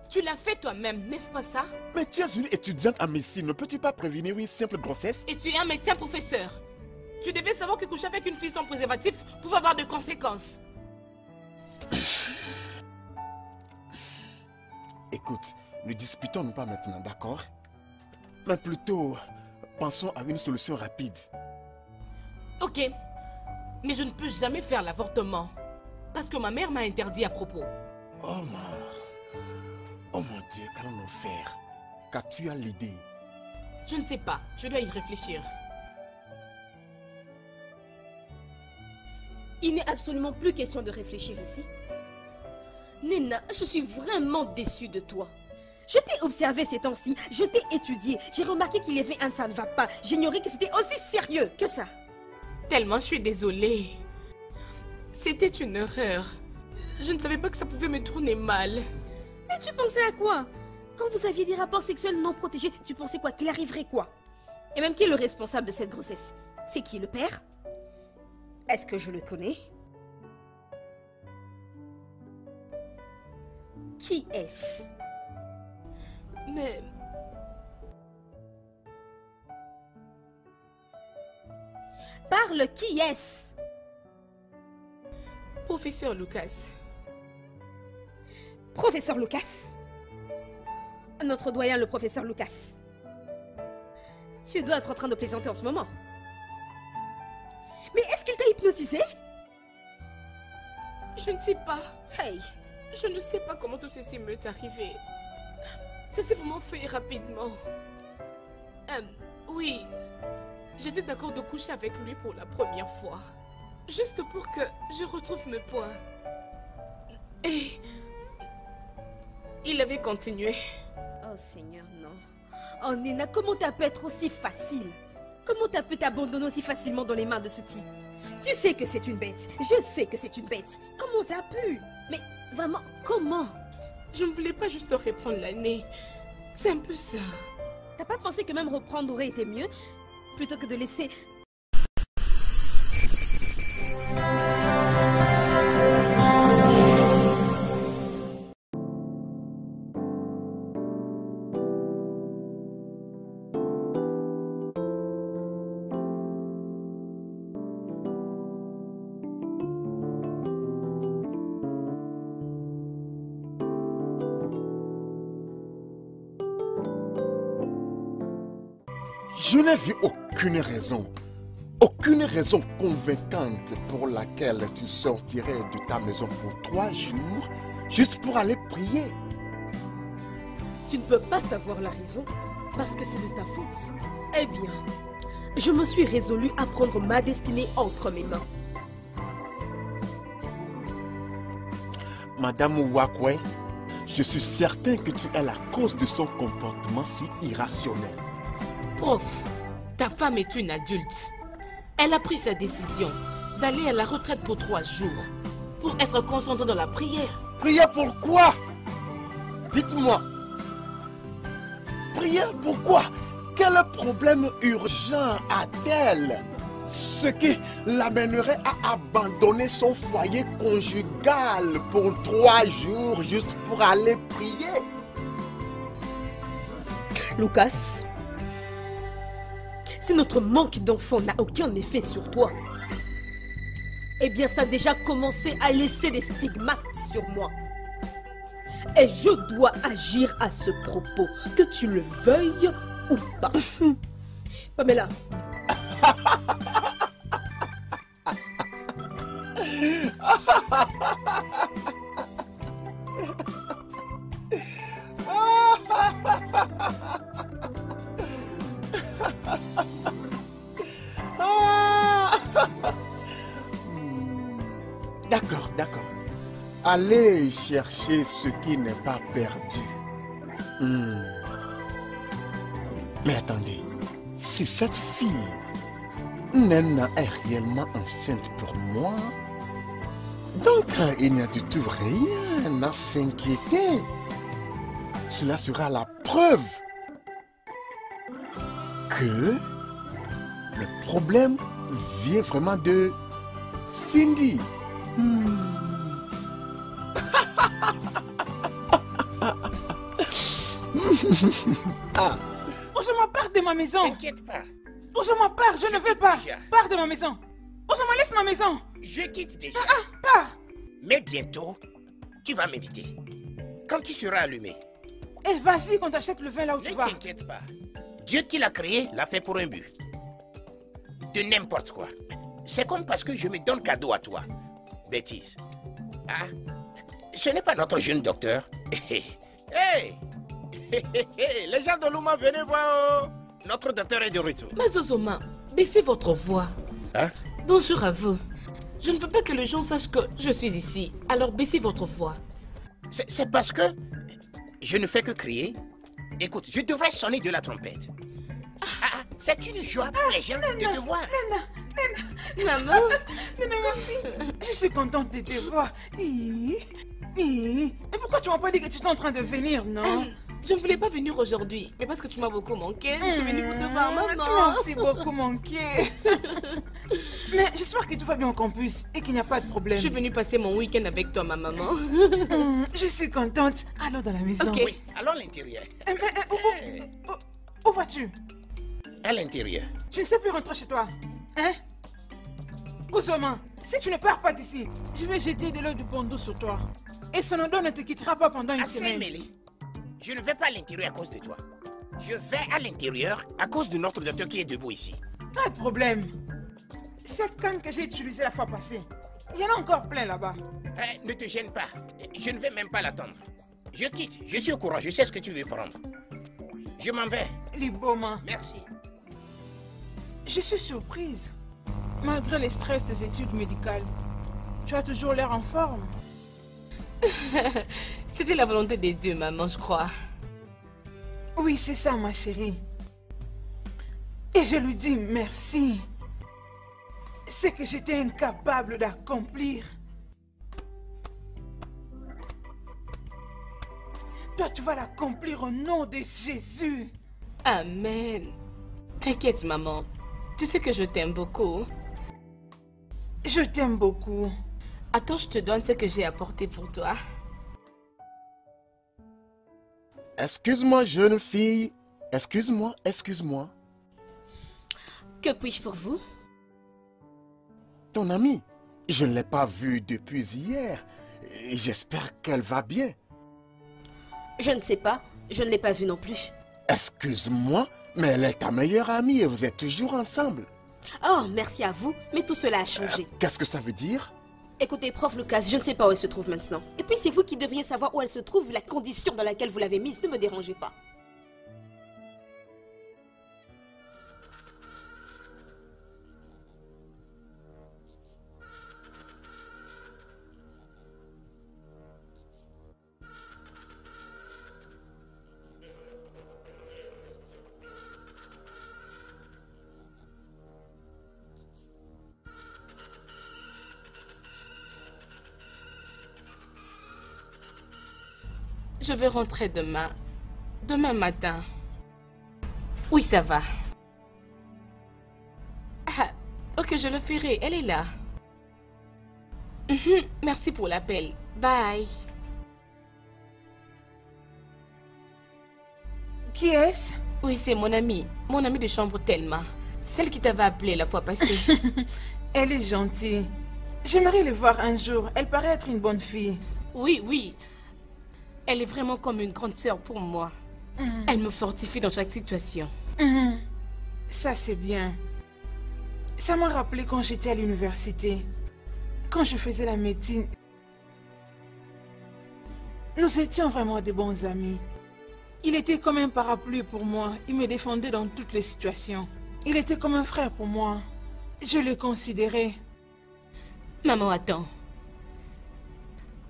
Tu l'as fait toi-même, n'est-ce pas ça? Mais tu es une étudiante en médecine. Ne peux-tu pas prévenir une simple grossesse? Et tu es un médecin professeur. Tu devais savoir que coucher avec une fille sans préservatif pouvait avoir de conséquences. Écoute, ne disputons-nous pas maintenant, d'accord? Mais plutôt, pensons à une solution rapide. Ok, mais je ne peux jamais faire l'avortement. Parce que ma mère m'a interdit à propos. Oh mon Dieu, qu'allons-nous faire? Qu'as-tu à l'idée? Je ne sais pas, je dois y réfléchir. Il n'est absolument plus question de réfléchir ici. Nena, je suis vraiment déçue de toi. Je t'ai observé ces temps-ci, je t'ai étudié, j'ai remarqué qu'il y avait un ça ne va pas. J'ignorais que c'était aussi sérieux que ça. Tellement je suis désolée. C'était une erreur. Je ne savais pas que ça pouvait me tourner mal. Mais tu pensais à quoi? Quand vous aviez des rapports sexuels non protégés, tu pensais quoi? Qu'il arriverait quoi? Et même qui est le responsable de cette grossesse? C'est qui, le père? Est-ce que je le connais? Qui est-ce? Mais... Parle, qui est-ce? Professeur Lucas. Professeur Lucas? Notre doyen, le professeur Lucas. Tu dois être en train de plaisanter en ce moment. Mais est-ce qu'il t'a hypnotisé? Je ne sais pas. Hey! Je ne sais pas comment tout ceci m'est arrivé. Ça s'est vraiment fait rapidement. Oui, j'étais d'accord de coucher avec lui pour la première fois. Juste pour que je retrouve mes points. Et... il avait continué. Oh Seigneur, non. Oh Nena, comment t'as pu être aussi facile? Comment t'as pu t'abandonner aussi facilement dans les mains de ce type? Tu sais que c'est une bête. Je sais que c'est une bête. Comment t'as pu? Mais vraiment, comment? Je ne voulais pas juste reprendre l'année. C'est un peu ça. T'as pas pensé que même reprendre aurait été mieux? Plutôt que de laisser... Je n'ai vu aucune raison convaincante pour laquelle tu sortirais de ta maison pour 3 jours juste pour aller prier. Tu ne peux pas savoir la raison parce que c'est de ta faute. Eh bien, je me suis résolue à prendre ma destinée entre mes mains. Madame Wakwe, je suis certain que tu es la cause de son comportement si irrationnel. Prof, ta femme est une adulte. Elle a pris sa décision d'aller à la retraite pour 3 jours pour être concentrée dans la prière. Prier pourquoi? Dites-moi. Prier pourquoi? Quel problème urgent a-t-elle? Ce qui l'amènerait à abandonner son foyer conjugal pour 3 jours juste pour aller prier? Lucas, si notre manque d'enfants n'a aucun effet sur toi, eh bien ça a déjà commencé à laisser des stigmates sur moi. Et je dois agir à ce propos, que tu le veuilles ou pas. Pamela. D'accord, d'accord. Allez chercher ce qui n'est pas perdu. Mais attendez, si cette fille, Nena, est réellement enceinte pour moi, donc il n'y a du tout rien à s'inquiéter. Cela sera la preuve que le problème vient vraiment de Cindy. Osama, pars de ma maison. T'inquiète pas. Osama, pars, je ne veux pas. Déjà. Pars de ma maison. Osama, laisse ma maison. Je quitte déjà. Pars. Mais bientôt, tu vas m'éviter. Quand tu seras allumé. Eh, vas-y qu'on t'achète le vin là où tu Ne vas. t'inquiète pas. Dieu qui l'a créé l'a fait pour un but. De n'importe quoi. C'est comme parce que je me donne cadeau à toi. Bêtise. Ah, ce n'est pas notre jeune docteur. Hey! Les gens de Luma, venez voir. Notre docteur est de retour. Mais Ozoma, baissez votre voix. Hein? Bonjour à vous. Je ne veux pas que les gens sachent que je suis ici. Alors baissez votre voix. C'est parce que je ne fais que crier. Écoute, je devrais sonner de la trompette. C'est une joie pour les gens de te voir. Maman. Nena, ma fille, je suis contente de te voir. Mais pourquoi tu m'as pas dit que tu étais en train de venir, non? Je ne voulais pas venir aujourd'hui, mais parce que tu m'as beaucoup manqué, je suis venue pour te voir, maman. Tu m'as aussi beaucoup manqué. Mais j'espère que tout va bien au campus et qu'il n'y a pas de problème. Je suis venue passer mon week-end avec toi, ma maman. Je suis contente. Allons dans la maison. Ok. Oui, allons à l'intérieur. Où vas-tu? À l'intérieur. Tu ne sais plus rentrer chez toi. Hein? Osama, si tu ne pars pas d'ici, je vais jeter de l'eau du pont d'eau sur toi. Et Sonodo ne te quittera pas pendant une Assez semaine. mêlé. Je ne vais pas à l'intérieur à cause de toi. Je vais à l'intérieur à cause de notre docteur qui est debout ici. Pas de problème. Cette canne que j'ai utilisée la fois passée, il y en a encore plein là-bas. Ne te gêne pas. Je ne vais même pas l'attendre. Je quitte. Je suis au courant. Je sais ce que tu veux prendre. Je m'en vais. Liboma, Merci. je suis surprise. Malgré les stress des études médicales, tu as toujours l'air en forme. C'était la volonté de Dieu, maman, je crois. Oui, c'est ça, ma chérie. Et je lui dis merci. C'est que j'étais incapable d'accomplir. Toi, tu vas l'accomplir au nom de Jésus. Amen. T'inquiète, maman. Tu sais que je t'aime beaucoup. Je t'aime beaucoup. Attends, je te donne ce que j'ai apporté pour toi. Excuse-moi, jeune fille. Excuse-moi, excuse-moi. Que puis-je pour vous? Ton amie, je ne l'ai pas vue depuis hier. J'espère qu'elle va bien. Je ne sais pas. Je ne l'ai pas vue non plus. Excuse-moi, mais elle est ta meilleure amie et vous êtes toujours ensemble. Oh, merci à vous, mais tout cela a changé. Qu'est-ce que ça veut dire? Écoutez, prof Lucas, je ne sais pas où elle se trouve maintenant. Et puis c'est vous qui devriez savoir où elle se trouve, vu la condition dans laquelle vous l'avez mise. Ne me dérangez pas. Je vais rentrer demain. Demain matin. Oui, ça va. Ah, ok, je le ferai. Elle est là. Merci pour l'appel. Bye. Qui est-ce? Oui, c'est mon amie. Mon amie de chambre Thelma. Celle qui t'avait appelé la fois passée. Elle est gentille. J'aimerais le voir un jour. Elle paraît être une bonne fille. Oui, oui. Elle est vraiment comme une grande sœur pour moi. Elle me fortifie dans chaque situation. Ça, c'est bien. Ça m'a rappelé quand j'étais à l'université. Quand je faisais la médecine. Nous étions vraiment de bons amis. Il était comme un parapluie pour moi. Il me défendait dans toutes les situations. Il était comme un frère pour moi. Je le considérais. Maman, attends.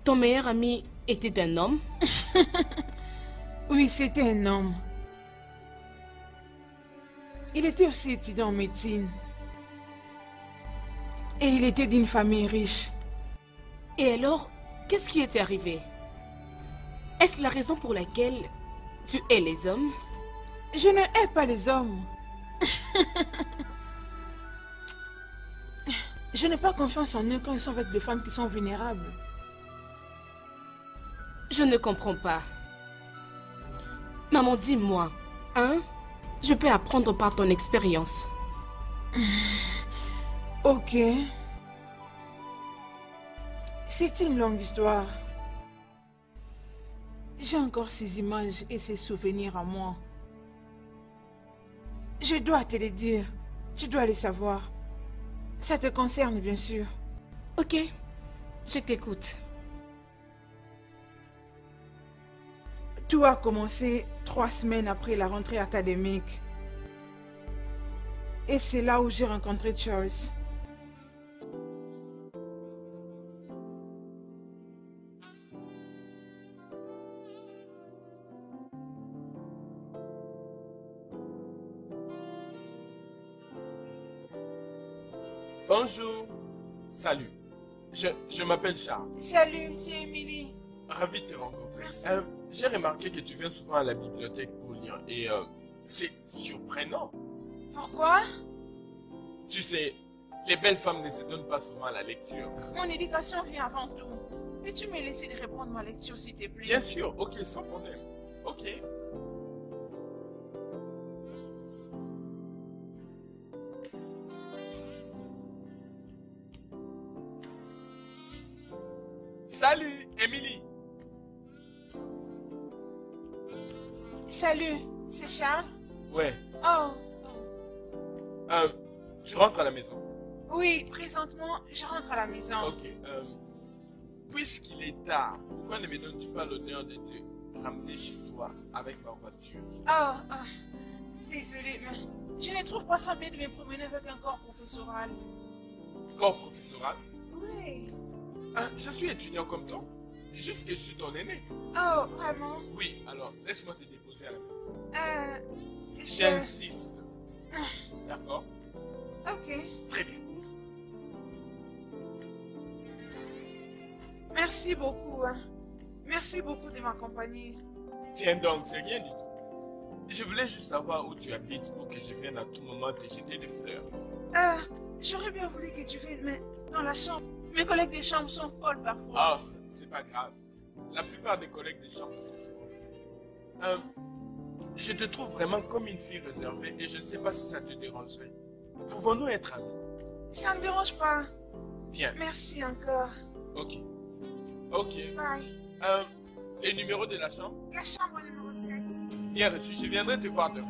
Ton meilleur ami était un homme? Oui, c'était un homme. Il était aussi étudiant en médecine. Et il était d'une famille riche. Et alors, qu'est-ce qui était arrivé? Est-ce la raison pour laquelle tu hais les hommes? Je ne hais pas les hommes. Je n'ai pas confiance en eux quand ils sont avec des femmes qui sont vulnérables. Je ne comprends pas. Maman, dis-moi, hein? Je peux apprendre par ton expérience. Ok. C'est une longue histoire. J'ai encore ces images et ces souvenirs à moi. Je dois te les dire. Tu dois les savoir. Ça te concerne, bien sûr. Ok, je t'écoute. Tout a commencé 3 semaines après la rentrée académique. Et c'est là où j'ai rencontré Charles. Bonjour. Salut. Je m'appelle Charles. Salut, c'est Emily. Ravi de te rencontrer. Merci. J'ai remarqué que tu viens souvent à la bibliothèque pour lire et c'est surprenant. Pourquoi? Tu sais, les belles femmes ne se donnent pas souvent à la lecture. Mon éducation vient avant tout. Peux-tu me laisser de reprendre ma lecture, s'il te plaît? Bien sûr, ok, sans problème. Ok. Salut, Emily. Salut, c'est Charles? Ouais. Oh. Tu rentres à la maison. Oui, présentement, je rentre à la maison. Ok. Puisqu'il est tard, pourquoi ne me donnes-tu pas l'honneur de te ramener chez toi avec ma voiture? Désolée, mais je ne trouve pas ça bien de me promener avec un corps professoral. Corps professoral? Oui. Je suis étudiant comme toi. Juste que je suis ton aîné. Oh, vraiment? Oui, alors laisse-moi te déposer à la maison. J'insiste. D'accord? Ok. Très bien. Merci beaucoup. Merci beaucoup de m'accompagner. Tiens donc, c'est rien du tout. Je voulais juste savoir où tu habites pour que je vienne à tout moment te jeter des fleurs. J'aurais bien voulu que tu viennes, mais dans la chambre. Mes collègues de chambre sont folles parfois. Ah, c'est pas grave. La plupart des collègues de chambre sont souvent fous. Je te trouve vraiment comme une fille réservée et je ne sais pas si ça te dérangerait. Pouvons-nous être amis? Ça ne me dérange pas. Bien. Merci encore. Ok. Ok. Bye. Et numéro de la chambre? La chambre numéro 7. Bien reçu. Je viendrai te voir demain.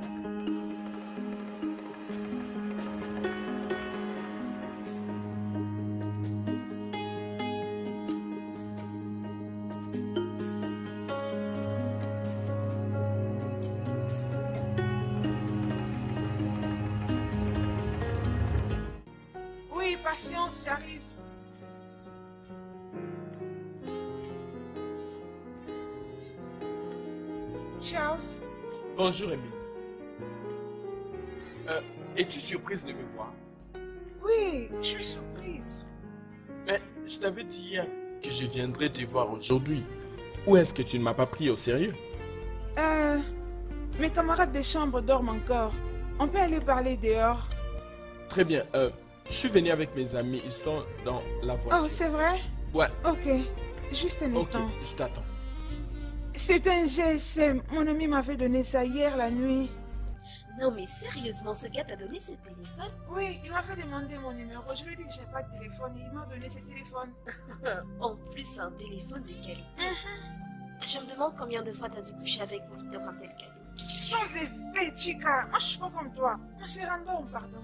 Oui, patience, j'arrive. Charles? Bonjour, Emily. Es-tu surprise de me voir? Oui, je suis surprise. Mais je t'avais dit hier que je viendrais te voir aujourd'hui. Ou est-ce que tu ne m'as pas pris au sérieux? Mes camarades de chambre dorment encore. On peut aller parler dehors. Très bien. Je suis venu avec mes amis. Ils sont dans la voiture. Oh, c'est vrai? Ouais. Ok, juste un Ok, instant. je t'attends. C'est un GSM. Mon ami m'avait donné ça hier la nuit. Non mais sérieusement, ce gars t'a donné ce téléphone? Oui, il m'a fait demander mon numéro. Je lui ai dit que j'ai pas de téléphone et il m'a donné ce téléphone. En plus, un téléphone de qualité. Je me demande combien de fois t'as dû coucher avec pour qu'il t'offre un tel cadeau. Sans effet, Chica. Moi, je suis pas comme toi. On s'est random, pardon.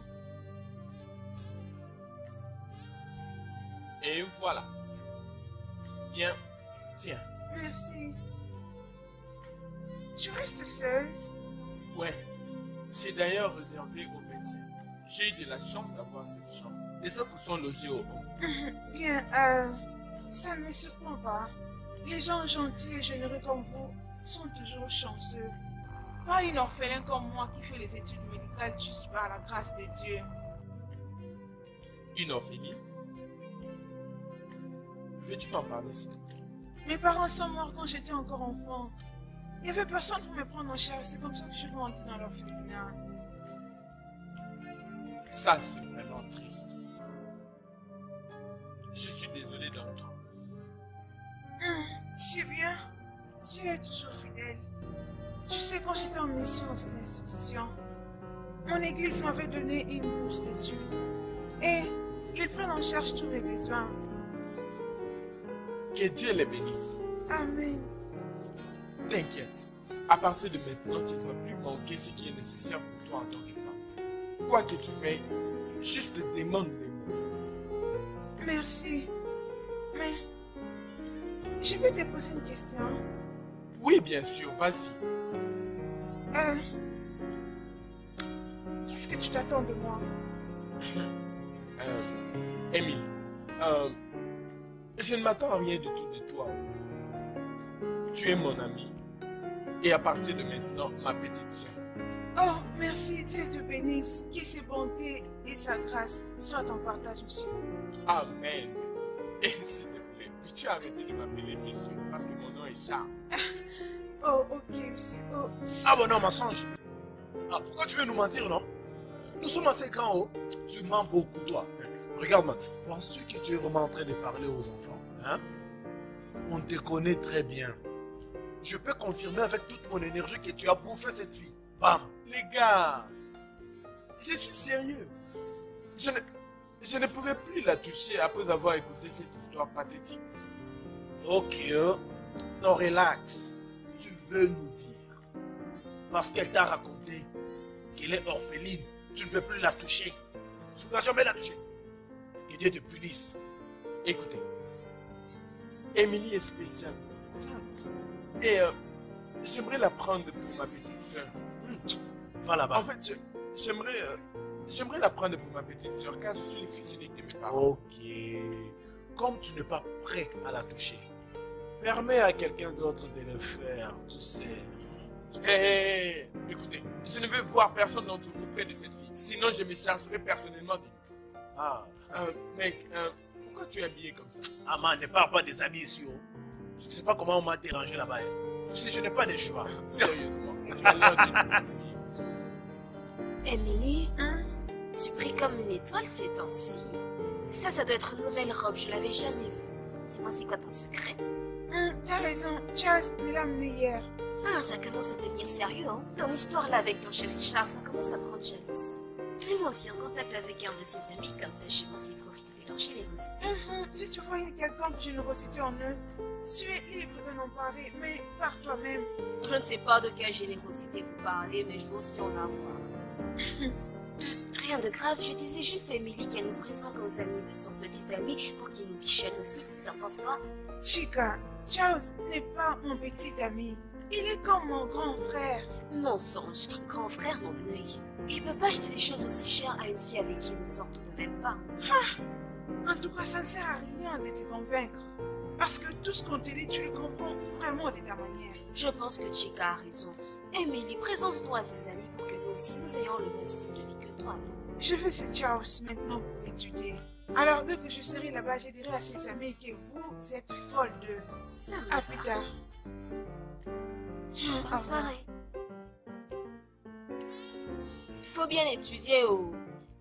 Et voilà. Bien, tiens. Merci. Tu restes seul? Ouais, c'est d'ailleurs réservé aux médecins. J'ai eu de la chance d'avoir cette chambre. Les autres sont logés au haut. Bien, ça ne me surprend pas. Les gens gentils et généreux comme vous sont toujours chanceux. Pas une orphelin comme moi qui fait les études médicales juste par la grâce de Dieu. Une orpheline? Veux-tu m'en parler, s'il te plaît? Mes parents sont morts quand j'étais encore enfant. Il n'y avait personne pour me prendre en charge. C'est comme ça que je suis grandi dans l'orphelinat. Ça, c'est vraiment triste. Je suis désolé d'entendre ça. C'est bien. Tu es toujours fidèle. Tu sais, quand j'étais en mission dans cette institution, mon église m'avait donné une bourse d'études. Et ils prennent en charge tous mes besoins. Que Dieu les bénisse. Amen. T'inquiète. À partir de maintenant, tu ne vas plus manquer ce qui est nécessaire pour toi en tant que femme. Quoi que tu fasses, juste demande-le-moi. Merci. Mais je peux te poser une question? Oui, bien sûr, vas-y. Qu'est-ce que tu t'attends de moi? Émilie, je ne m'attends à rien du tout de toi. Tu es mon amie. Et à partir de maintenant, ma petite soeur. Oh, merci, Dieu te bénisse. Que ses bontés et sa grâce soient en partage, monsieur. Amen. Et s'il te plaît, peux-tu arrêter de m'appeler monsieur parce que mon nom est Charles. Oh, ok, monsieur. Oh. Ah bon, non, mensonge. Ah, pourquoi tu veux nous mentir, non? Nous sommes assez grands, oh. Tu mens beaucoup, toi. Regarde-moi, penses-tu que tu es vraiment en train de parler aux enfants, hein? On te connaît très bien. Je peux confirmer avec toute mon énergie que tu as bouffé cette fille. Bam! Les gars, je suis sérieux. Je ne pouvais plus la toucher après avoir écouté cette histoire pathétique. Ok, non, relax. Tu veux nous dire, parce qu'elle t'a raconté qu'elle est orpheline, tu ne veux plus la toucher. Tu ne vas jamais la toucher. Que Dieu te punisse. Écoutez, Émilie est spéciale. Et j'aimerais la prendre pour ma petite soeur. Va là-bas. En fait, j'aimerais la prendre pour ma petite soeur car je suis le fils unique de mes parents. Ok. Comme tu n'es pas prêt à la toucher, permets à quelqu'un d'autre de le faire, tu sais. Hé, écoutez, je ne veux voir personne d'entre vous près de cette fille. Sinon, je me chargerai personnellement de... Ah, mec, pourquoi tu es habillé comme ça? Ah man, ne parle pas des habits ici. Tu ne sais pas comment on m'a dérangé là-bas. Tu sais, je n'ai pas de choix. Sérieusement, tu as l'air d'une... Émilie, tu brilles comme une étoile ces temps-ci. Ça doit être une nouvelle robe, je l'avais jamais vue. Dis-moi, c'est quoi ton secret? T'as raison, Charles me l'a amené hier. Ah, ça commence à devenir sérieux, hein. Ton histoire là avec ton chéri Charles, ça commence à prendre jalouse. Mets-moi aussi en contact avec un de ses amis, comme ça je pense y profiter de leur générosité. Si tu vois une quelconque générosité en eux, tu es libre de n'en parler, mais par toi-même. Je ne sais pas de quelle générosité vous parlez, mais je veux aussi en avoir. Rien de grave, je disais juste à Émilie qu'elle nous présente aux amis de son petit ami pour qu'il nous bichonne aussi. T'en penses quoi? Chica, Charles n'est pas mon petit ami. Il est comme mon grand frère. Mensonge, grand frère mon œil. Il peut pas acheter des choses aussi chères à une fille avec qui il ne sort tout de même pas. En tout cas, ça ne sert à rien de te convaincre. Parce que tout ce qu'on te dit, tu le comprends vraiment de ta manière. Je pense que Chica a raison. Émilie, présente-nous à ses amis pour que nous aussi nous ayons le même style de vie que toi. Je vais chez Charles maintenant pour étudier. Alors dès que je serai là-bas, je dirai à ses amis que vous êtes folle d'eux. Ça me À va. plus tard. Bonne soirée. Il faut bien étudier, oh.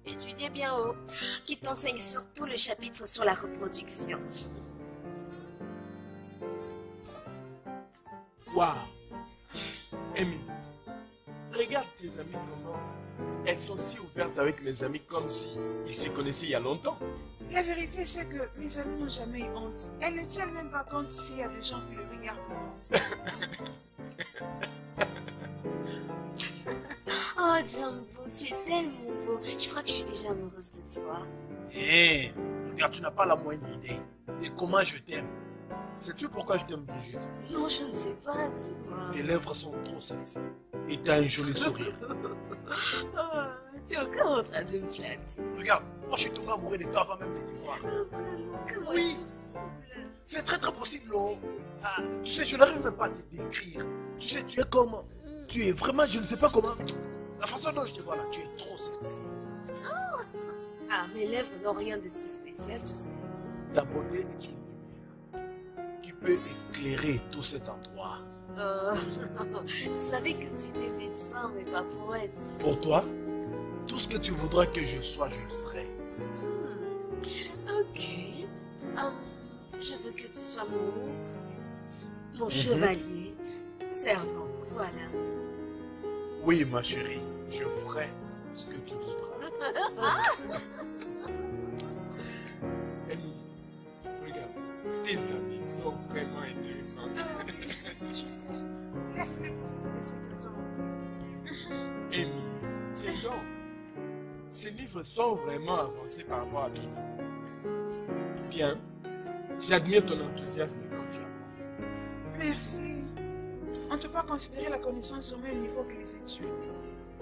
Étudier bien, oh. Qui t'enseigne surtout le chapitre sur la reproduction. Waouh! Émilie, regarde tes amis comment elles sont si ouvertes avec mes amis comme si ils se connaissaient il y a longtemps. La vérité, c'est que mes amis n'ont jamais eu honte. Elles ne tiennent même pas compte s'il y a des gens qui le regardent. Oh, Jumbo, tu es tellement beau. Je crois que je suis déjà amoureuse de toi. Hé, regarde, tu n'as pas la moindre idée de comment je t'aime. Sais-tu pourquoi je t'aime, Brigitte? Non, je ne sais pas, dis-moi. Tes lèvres sont trop sexy. Et tu as un joli sourire. Oh, tu es encore en train de me flatter. Regarde, moi je suis tombé amoureux de toi avant même de te voir. Oh, vraiment, comment Oui. c'est possible? C'est très très possible, oh. Ah, tu sais, je n'arrive même pas à te décrire. Tu sais, tu es comme... Tu es vraiment, je ne sais pas comment... La façon dont je te vois là, tu es trop sexy. Ah, mes lèvres n'ont rien de si spécial, tu sais. Ta beauté est une lumière qui peut éclairer tout cet endroit. Oh, je savais que tu étais médecin, mais pas poète. Pour toi, tout ce que tu voudras que je sois, je le serai. Ok. Je veux que tu sois mon chevalier, servant, voilà. Oui, ma chérie, je ferai ce que tu voudras. Emily, regarde, tes amis sont vraiment intéressantes. Je sais. Laisse-les profiter de ce qu'ils ont. Emily, tiens donc. Ces livres sont vraiment avancés par rapport à ton niveau. Bien, j'admire ton enthousiasme quand tu apprends. Merci. On ne peut pas considérer la connaissance au même niveau que les études.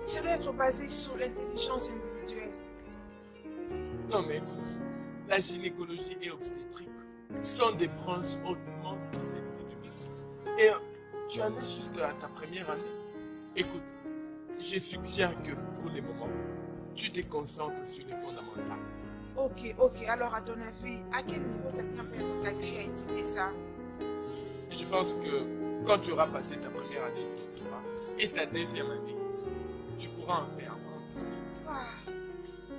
Ça doit être basé sur l'intelligence individuelle. Non mais écoute, la gynécologie et obstétrique sont des branches hautement spécialisées de médecine. Et tu en es juste à ta première année. Écoute, je suggère que pour le moment, tu te concentres sur les fondamentaux. Ok. Alors, à ton avis, à quel niveau quelqu'un peut être qualifié à étudier ça? Je pense que quand tu auras passé ta première année de doctorat et ta deuxième année, tu pourras en faire encore plus. Ah,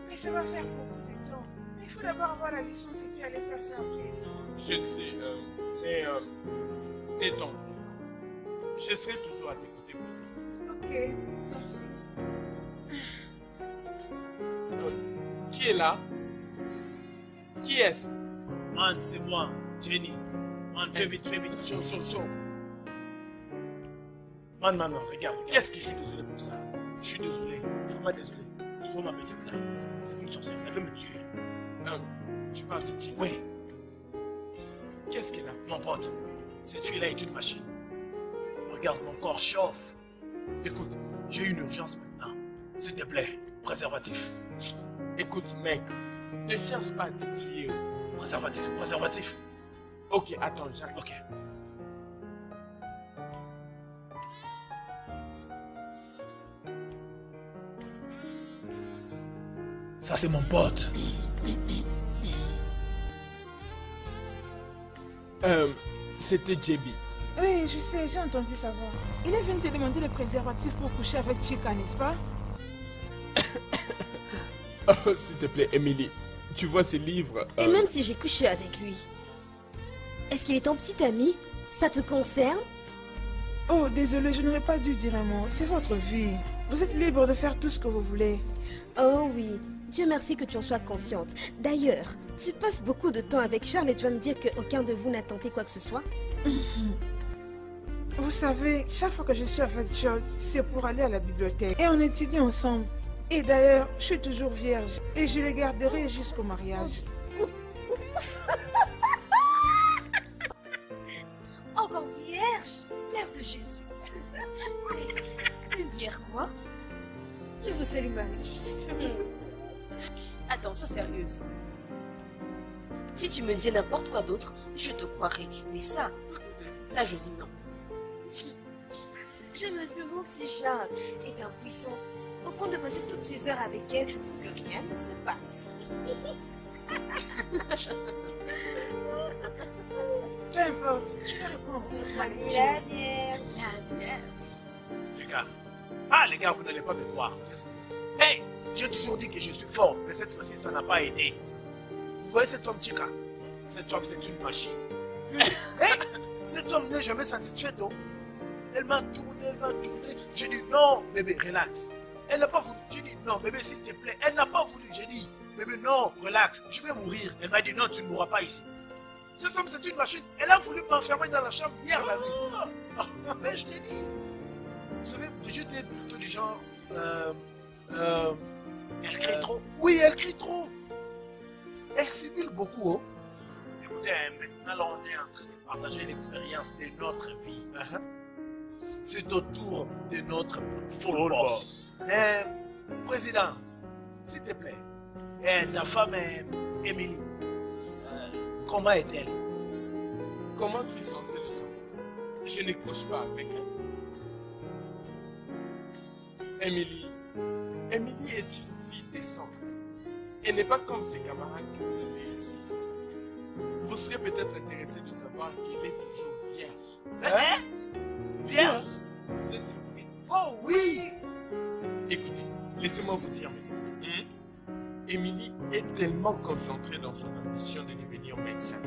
mais ça va faire beaucoup de temps. Il faut d'abord avoir la licence et puis aller faire ça après. Je le sais, mais t'en fais pas. Je serai toujours à tes côtés pour t'aider. Ok, merci. Qui est là? Qui est-ce? Man, c'est moi, Jenny. Man, fais vite, chaud. Man, regarde. Qu'est-ce que Je suis désolé pour ça. Je suis désolé, vraiment désolé. Tu vois ma petite là, c'est une sorcière, elle veut me tuer. Tu parles de Jenny? Oui, Qu'est-ce qu'elle a fait? mon pote, cette fille-là est une machine. Regarde, mon corps chauffe. Écoute, j'ai une urgence maintenant. S'il te plaît, préservatif. Écoute, mec, ne cherche pas à te tuer. Préservatif. Ok, attends, j'arrive. Ok. Ça, c'est mon pote. C'était JB. Oui, je sais, j'ai entendu savoir. Il est venu te demander le préservatif pour coucher avec Chica, n'est-ce pas? Oh, s'il te plaît, Emily, tu vois ces livres. Et même si j'ai couché avec lui, est-ce qu'il est ton petit ami? Ça te concerne? Oh, désolé, je n'aurais pas dû dire un mot. C'est votre vie. Vous êtes libre de faire tout ce que vous voulez. Oh oui, Dieu merci que tu en sois consciente. D'ailleurs, tu passes beaucoup de temps avec Charles et tu vas me dire qu'aucun de vous n'a tenté quoi que ce soit? Vous savez, chaque fois que je suis avec George, c'est pour aller à la bibliothèque. Et on étudie ensemble. Et d'ailleurs, je suis toujours vierge. Et je le garderai jusqu'au mariage. Encore vierge? Mère de Jésus. Une vierge quoi? Je vous salue Marie. Attends, sois sérieuse. Si tu me disais n'importe quoi d'autre, je te croirais. Mais ça je dis non. Je me demande si Charles est impuissant au point de passer toutes ces heures avec elle sans que rien ne se passe. Peu importe, tu peux répondre. La vierge. Les gars, vous n'allez pas me croire. Hey, j'ai toujours dit que je suis fort, mais cette fois-ci, ça n'a pas aidé. Vous voyez cette femme Chica? Cette femme, c'est une machine. Hey, cette femme n'est jamais satisfaite. Oh. Elle m'a tourné. J'ai dit non, bébé, relax. Elle n'a pas voulu. J'ai dit non, bébé, s'il te plaît. Elle n'a pas voulu. J'ai dit Bébé, non, relax, je vais mourir. Elle m'a dit non, tu ne mourras pas ici. Cette femme, c'est une machine. Elle a voulu m'enfermer dans la chambre hier la nuit. Mais je t'ai dit. Vous savez, Brigitte est plutôt du genre... elle crie trop. Oui, elle crie trop. Elle simule beaucoup. Oh. Écoutez, maintenant on est en train de partager l'expérience de notre vie. C'est au tour de notre full boss. Président, s'il te plaît, ta femme, Émilie, comment est-elle? Comment suis-je censé le savoir? Je ne couche pas avec elle. Émilie est une fille décente. Elle n'est pas comme ses camarades qui vous avez ici. Vous serez peut-être intéressé de savoir qu'elle est toujours vierge. Hein? Vierge? Vous êtes surpris? Oh oui! Écoutez, laissez-moi vous dire maintenant. Émilie est tellement concentrée dans son ambition de devenir médecin.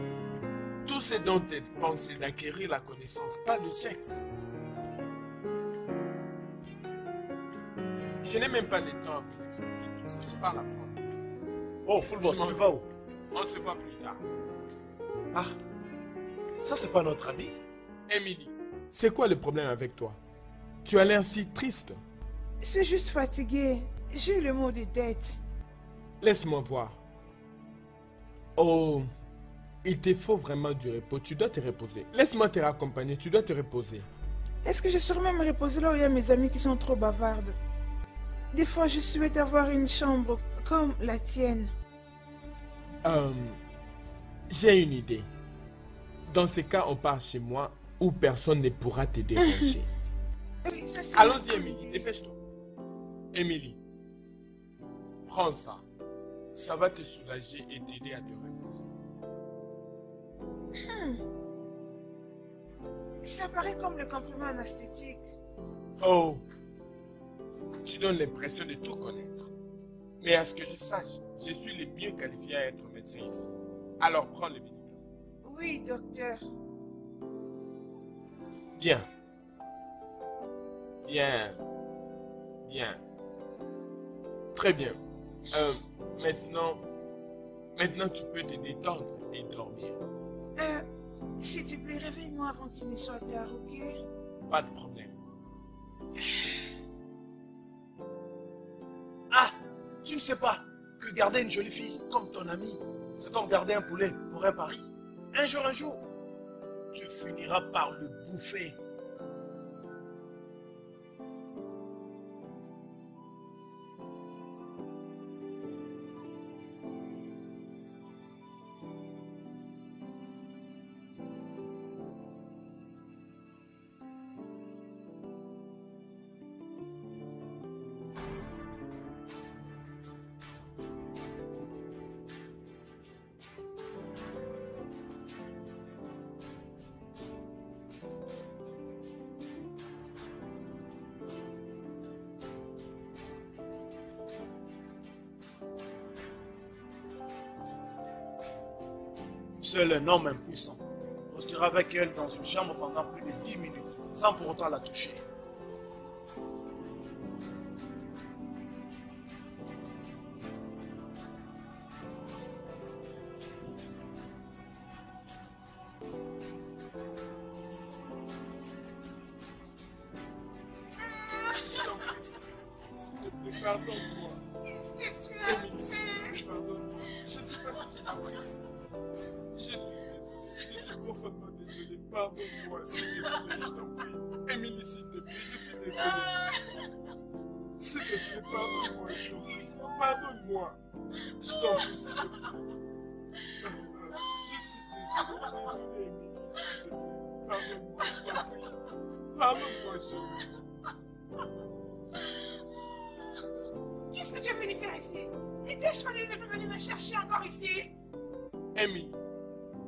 Tout ce dont elle pense, c'est d'acquérir la connaissance, pas le sexe. Je n'ai même pas le temps à vous expliquer tout ça, je pars l'apprendre. Oh, full boss, tu vas où? On se voit plus tard. Ah, ça c'est pas notre ami? Émilie, c'est quoi le problème avec toi? Tu as l'air si triste. Je suis juste fatiguée. J'ai le mot de tête. Laisse-moi voir. Oh, il te faut vraiment du repos. Tu dois te reposer. Laisse-moi te raccompagner. Tu dois te reposer. Est-ce que je saurais me reposer là où il y a mes amis qui sont trop bavardes? Des fois, je souhaite avoir une chambre comme la tienne. J'ai une idée. Dans ce cas, on part chez moi où personne ne pourra te déranger. Oui, ça, c'est... Allons-y, Émilie. Dépêche-toi. Émilie, prends ça. Ça va te soulager et t'aider à te reposer. Ça paraît comme le comprimé anesthétique. Oh, tu donnes l'impression de tout connaître. Mais à ce que je sache, je suis le mieux qualifié à être médecin ici. Alors prends le médicament. Oui, docteur. Bien. Bien. Bien. Très bien. Maintenant tu peux te détendre et dormir. S'il te plaît, réveille-moi avant qu'il ne soit tard, ok? Pas de problème. Ah, tu ne sais pas que garder une jolie fille comme ton amie, c'est comme garder un poulet pour un pari. Un jour, tu finiras par le bouffer. Seul un homme impuissant restera avec elle dans une chambre pendant plus de 10 minutes, sans pour autant la toucher. S'il te plaît, pardonne-moi. Qu'est-ce que tu as Émilie, s'il te plaît, pardonne-moi. Je ne sais pas ce qui m'a pris. Je suis désolé. Je suis profondément désolé. Pardonne-moi, s'il te plaît, je t'en prie. Émilie, s'il te plaît, je suis désolé. S'il te plaît, pardonne-moi, je t'en prie. Pardonne-moi. Je t'en prie, s'il te plaît. Je suis désolé, Émilie, s'il te plaît. Pardonne-moi, je t'en prie. Pardonne-moi, chérie. Qu'est-ce que tu es venu faire ici? N'étais-je pas de venir me chercher encore ici? Émilie,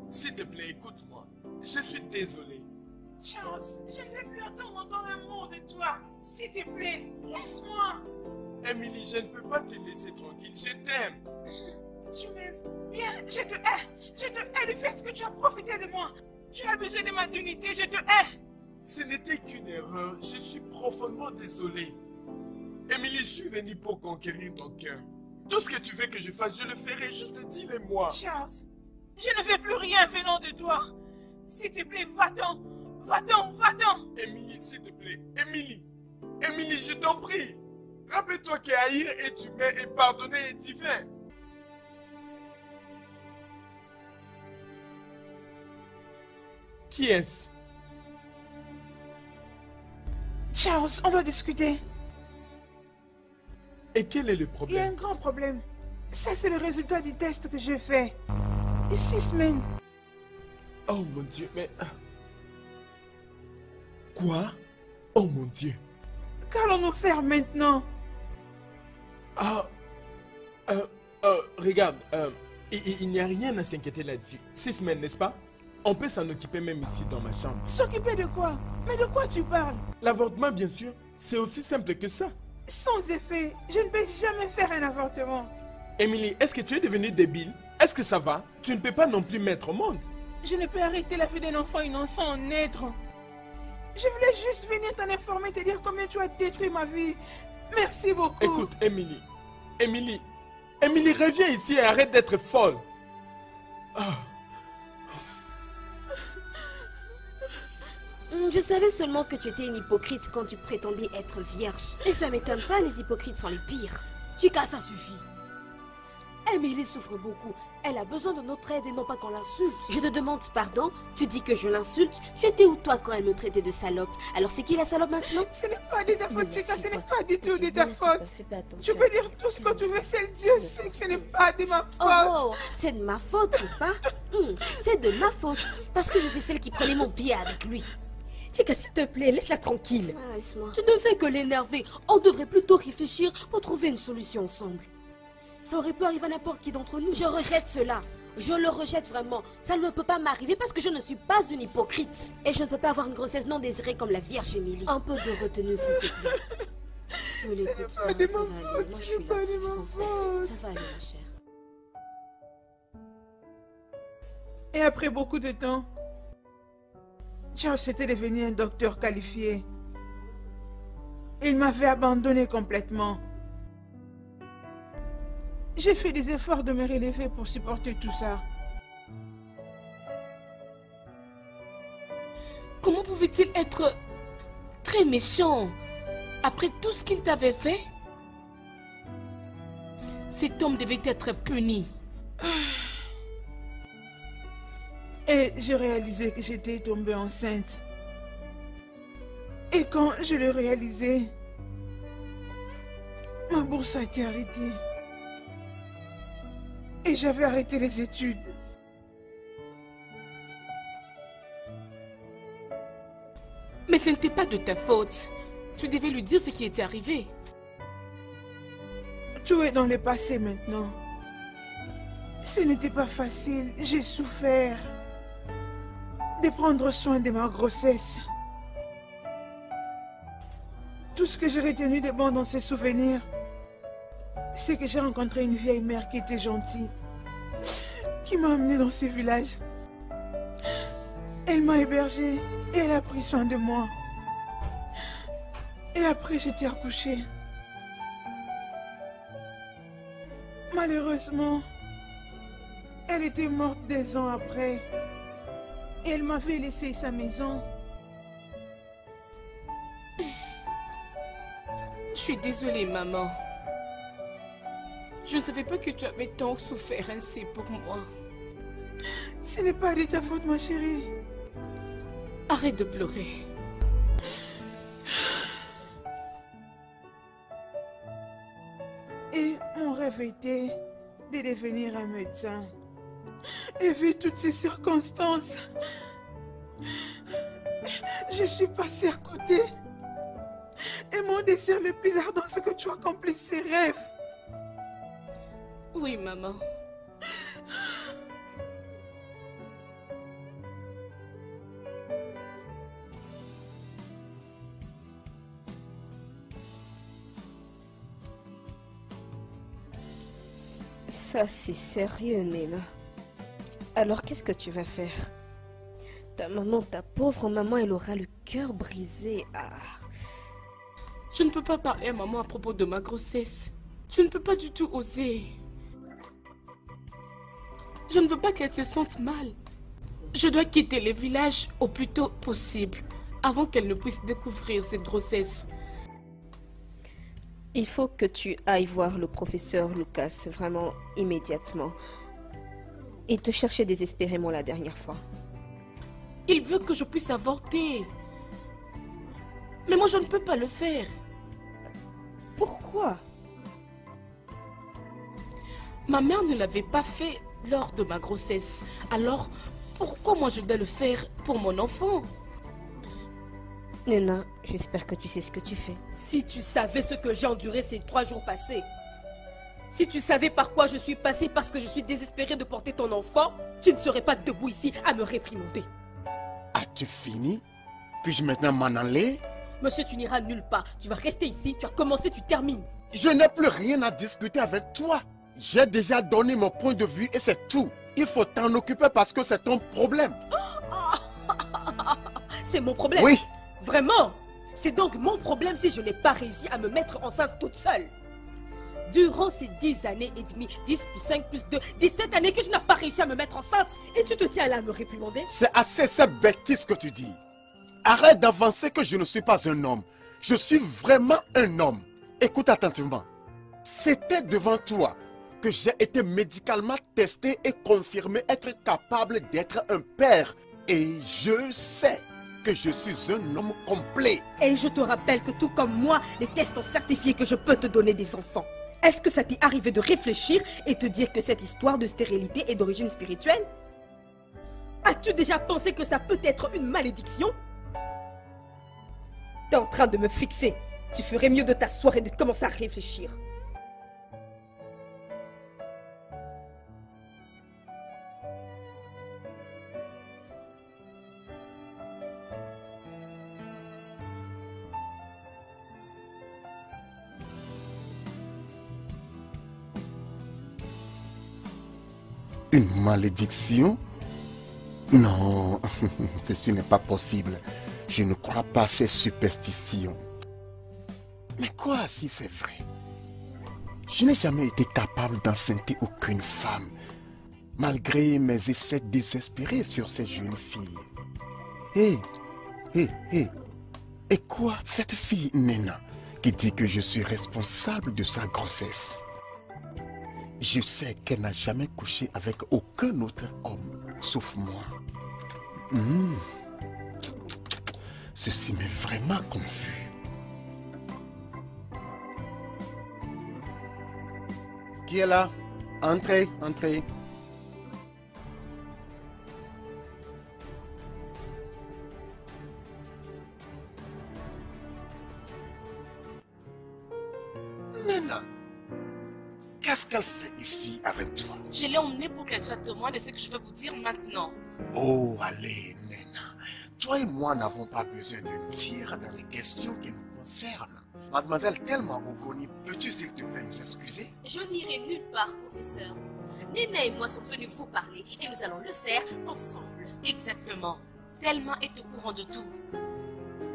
s'il te plaît, écoute-moi. Je suis désolé. Chance, je ne vais plus entendre un mot de toi. S'il te plaît, laisse-moi. Émilie, je ne peux pas te laisser tranquille. Je t'aime. Tu m'aimes bien, je te hais. Je te hais du fait que tu as profité de moi. Tu as besoin de ma dignité, je te hais. Ce n'était qu'une erreur. Je suis profondément désolé. Émilie, je suis venu pour conquérir ton cœur. Tout ce que tu veux que je fasse, je le ferai. Juste dis-le-moi. Charles, je ne fais plus rien venant de toi. S'il te plaît, va-t'en. Va-t'en, va-t'en. Émilie, s'il te plaît. Émilie. Émilie, je t'en prie. Rappelle-toi qu'haïr est humain et pardonner est divin. Qui est-ce? Charles, on doit discuter. Et quel est le Il y a problème? un grand problème. Ça, c'est le résultat du test que j'ai fait. Et 6 semaines. Oh mon Dieu, mais... Quoi? Oh mon Dieu. Qu'allons-nous faire maintenant? Ah... regarde, il n'y a rien à s'inquiéter là-dessus. 6 semaines, n'est-ce pas? On peut s'en occuper même ici dans ma chambre. S'occuper de quoi? Mais de quoi tu parles? L'avortement, bien sûr, c'est aussi simple que ça. Sans effet, je ne peux jamais faire un avortement. Émilie, est-ce que tu es devenue débile? Est-ce que ça va? Tu ne peux pas non plus mettre au monde. Je ne peux arrêter la vie d'un enfant innocent en naître. Je voulais juste venir t'en informer, te dire combien tu as détruit ma vie. Merci beaucoup. Écoute, Émilie, reviens ici et arrête d'être folle. Ah. Je savais seulement que tu étais une hypocrite quand tu prétendais être vierge. Et ça m'étonne pas, les hypocrites sont les pires. Chica, ça suffit. Emily souffre beaucoup. Elle a besoin de notre aide et non pas qu'on l'insulte. Je te demande pardon, tu dis que je l'insulte. Tu étais où toi quand elle me traitait de salope? Alors c'est qui la salope maintenant? Ce n'est pas de ta faute, Chica, ce n'est pas du tout de ta faute. Fais pas attention. Tu peux dire tout ce que tu veux, seul Dieu sait que ce n'est pas de ma faute. Oh, c'est de ma faute, n'est-ce pas? C'est de ma faute. Parce que je suis celle qui prenait mon pied avec lui. Chica, s'il te plaît, laisse-la tranquille. Ah, laisse-moi. Tu ne fais que l'énerver. On devrait plutôt réfléchir pour trouver une solution ensemble. Ça aurait pu arriver à n'importe qui d'entre nous. Je rejette cela. Je le rejette vraiment. Ça ne peut pas m'arriver parce que je ne suis pas une hypocrite. Et je ne peux pas avoir une grossesse non désirée comme la Vierge Émilie. Un peu de retenue, s'il te plaît. Ne l'écoute pas, ça va aller. Moi, je suis là. Ça va aller, ma chère. Et après beaucoup de temps, Charles était devenu un docteur qualifié. Il m'avait abandonné complètement. J'ai fait des efforts de me relever pour supporter tout ça. Comment pouvait-il être très méchant après tout ce qu'il t'avait fait? Cet homme devait être puni. Et j'ai réalisé que j'étais tombée enceinte. Et quand je l'ai réalisé, ma bourse a été arrêtée. Et j'avais arrêté les études. Mais ce n'était pas de ta faute. Tu devais lui dire ce qui était arrivé. Tout est dans le passé maintenant. Ce n'était pas facile. J'ai souffert de prendre soin de ma grossesse. Tout ce que j'ai retenu de bon dans ces souvenirs, c'est que j'ai rencontré une vieille mère qui était gentille, qui m'a amenée dans ce village. Elle m'a hébergée et elle a pris soin de moi. Et après, j'étais accouchée. Malheureusement, elle était morte 2 ans après. Et elle m'avait laissé sa maison. Je suis désolée, maman. Je ne savais pas que tu avais tant souffert ainsi pour moi. Ce n'est pas de ta faute, ma chérie. Arrête de pleurer. Et mon rêve était de devenir un médecin. Et vu toutes ces circonstances, je suis passée à côté. Et mon désir le plus ardent, c'est que tu accomplisses ces rêves. Oui, maman. Ça, c'est sérieux, Nena. Alors, qu'est-ce que tu vas faire? Ta maman, ta pauvre maman, elle aura le cœur brisé. Ah. Je ne peux pas parler à maman à propos de ma grossesse. Je ne peux pas du tout oser. Je ne veux pas qu'elle se sente mal. Je dois quitter le village au plus tôt possible, avant qu'elle ne puisse découvrir cette grossesse. Il faut que tu ailles voir le professeur Lucas, vraiment immédiatement. Il te cherchait désespérément la dernière fois. Il veut que je puisse avorter. Mais moi, je ne peux pas le faire. Pourquoi? Ma mère ne l'avait pas fait lors de ma grossesse. Alors, pourquoi moi je dois le faire pour mon enfant? Nena, j'espère que tu sais ce que tu fais. Si tu savais ce que j'ai enduré ces 3 jours passés, si tu savais par quoi je suis passée parce que je suis désespérée de porter ton enfant, tu ne serais pas debout ici à me réprimander. As-tu fini? Puis-je maintenant m'en aller? Monsieur, tu n'iras nulle part. Tu vas rester ici. Tu as commencé, tu termines. Je n'ai plus rien à discuter avec toi. J'ai déjà donné mon point de vue et c'est tout. Il faut t'en occuper parce que c'est ton problème. C'est mon problème? Oui. Vraiment? C'est donc mon problème si je n'ai pas réussi à me mettre enceinte toute seule. Durant ces 10 années et demie, 10 plus 5 plus 2, 17 années que je n'ai pas réussi à me mettre enceinte. Et tu te tiens là à me réprimander? C'est assez cette bêtise que tu dis. Arrête d'avancer que je ne suis pas un homme. Je suis vraiment un homme. Écoute attentivement. C'était devant toi que j'ai été médicalement testé et confirmé être capable d'être un père. Et je sais que je suis un homme complet. Et je te rappelle que tout comme moi, les tests ont certifié que je peux te donner des enfants. Est-ce que ça t'est arrivé de réfléchir et te dire que cette histoire de stérilité est d'origine spirituelle? As-tu déjà pensé que ça peut être une malédiction? T'es en train de me fixer. Tu ferais mieux de t'asseoir et de commencer à réfléchir. Une malédiction? Non, ceci n'est pas possible. Je ne crois pas à ces superstitions. Mais quoi si c'est vrai? Je n'ai jamais été capable d'enceinte aucune femme, malgré mes essais désespérés sur ces jeunes filles. Et quoi cette fille Nena qui dit que je suis responsable de sa grossesse? Je sais qu'elle n'a jamais couché avec aucun autre homme, sauf moi. Ceci m'est vraiment confus. Qui est là? Entrez, entrez. Nena, qu'est-ce qu'elle fait ici avec toi? Je l'ai emmenée pour qu'elle soit témoin de ce que je vais vous dire maintenant. Oh, allez, Nena. Toi et moi n'avons pas besoin de dire dans les questions qui nous concernent. Mademoiselle Thelma Ogoni, peux-tu s'il te plaît nous excuser? Je n'irai nulle part, professeur. Nena et moi sommes venus vous parler et nous allons le faire ensemble. Exactement. Thelma est au courant de tout.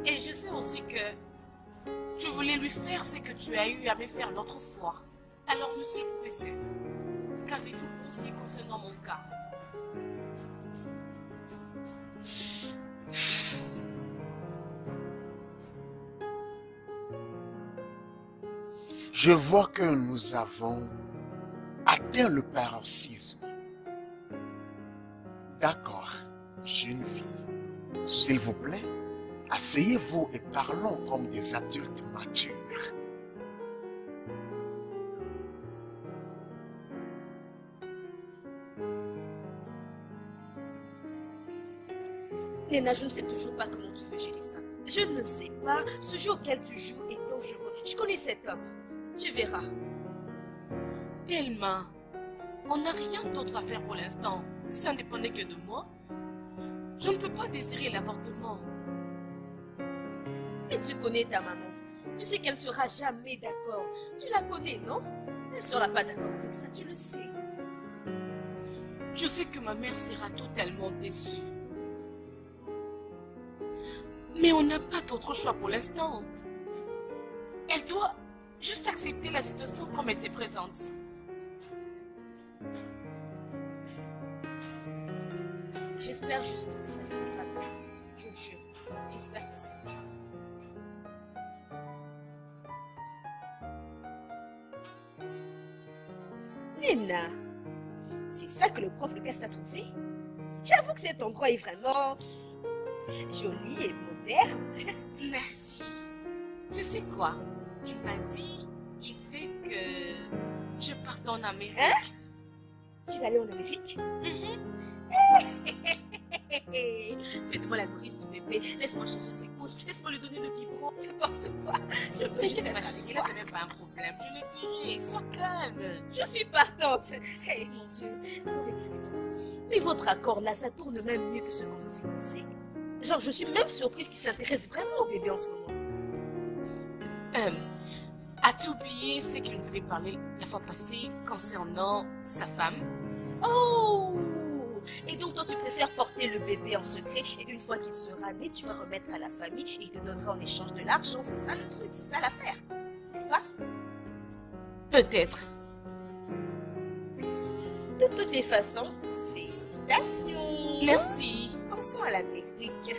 Et je sais aussi que tu voulais lui faire ce que tu as eu à me faire l'autre fois. Alors, monsieur le professeur, qu'avez-vous pensé concernant mon cas? Je vois que nous avons atteint le paroxysme. D'accord, jeune fille, s'il vous plaît, asseyez-vous et parlons comme des adultes matures. Nena, je ne sais toujours pas comment tu veux gérer ça. Je ne sais pas. Ce jeu auquel tu joues est dangereux. Je connais cet homme. Tu verras. Thelma, on n'a rien d'autre à faire pour l'instant. Si ça ne dépendait que de moi, je ne peux pas désirer l'avortement. Mais tu connais ta maman. Tu sais qu'elle ne sera jamais d'accord. Tu la connais, non? Elle ne sera pas d'accord avec ça, tu le sais. Je sais que ma mère sera totalement déçue. Mais on n'a pas d'autre choix pour l'instant. Elle doit Juste accepter la situation comme elle se présente. J'espère juste que ça finira bien. Je le jure. J'espère que ça finira. Nena, c'est ça que le prof Lucas t'a trouvé? J'avoue que cet endroit est vraiment joli et moderne. Merci. Tu sais quoi? Il m'a dit il veut que je parte en Amérique. Hein? Tu vas aller en Amérique? Fais-moi la nourrice du bébé. Laisse-moi changer ses couches. Laisse-moi lui donner le biberon. N'importe quoi. Je veux juste T'inquiète être pas, avec chérie, toi. là, c'est même pas un problème. Je le ferai. Sois calme. Je suis partante. Hey, mon Dieu. Non, mais, attends. Mais votre accord là, ça tourne même mieux que ce qu'on me fait penser. Genre, je suis même surprise qu'il s'intéresse vraiment au bébé en ce moment. As-tu oublié ce qu'il nous avait parlé la fois passée concernant sa femme? Oh! Et donc toi tu préfères porter le bébé en secret et une fois qu'il sera né, tu vas remettre à la famille et il te donnera en échange de l'argent. C'est ça le truc, c'est ça l'affaire. N'est-ce pas? Peut-être. De toutes les façons, félicitations. Merci. Pensons à l'Amérique.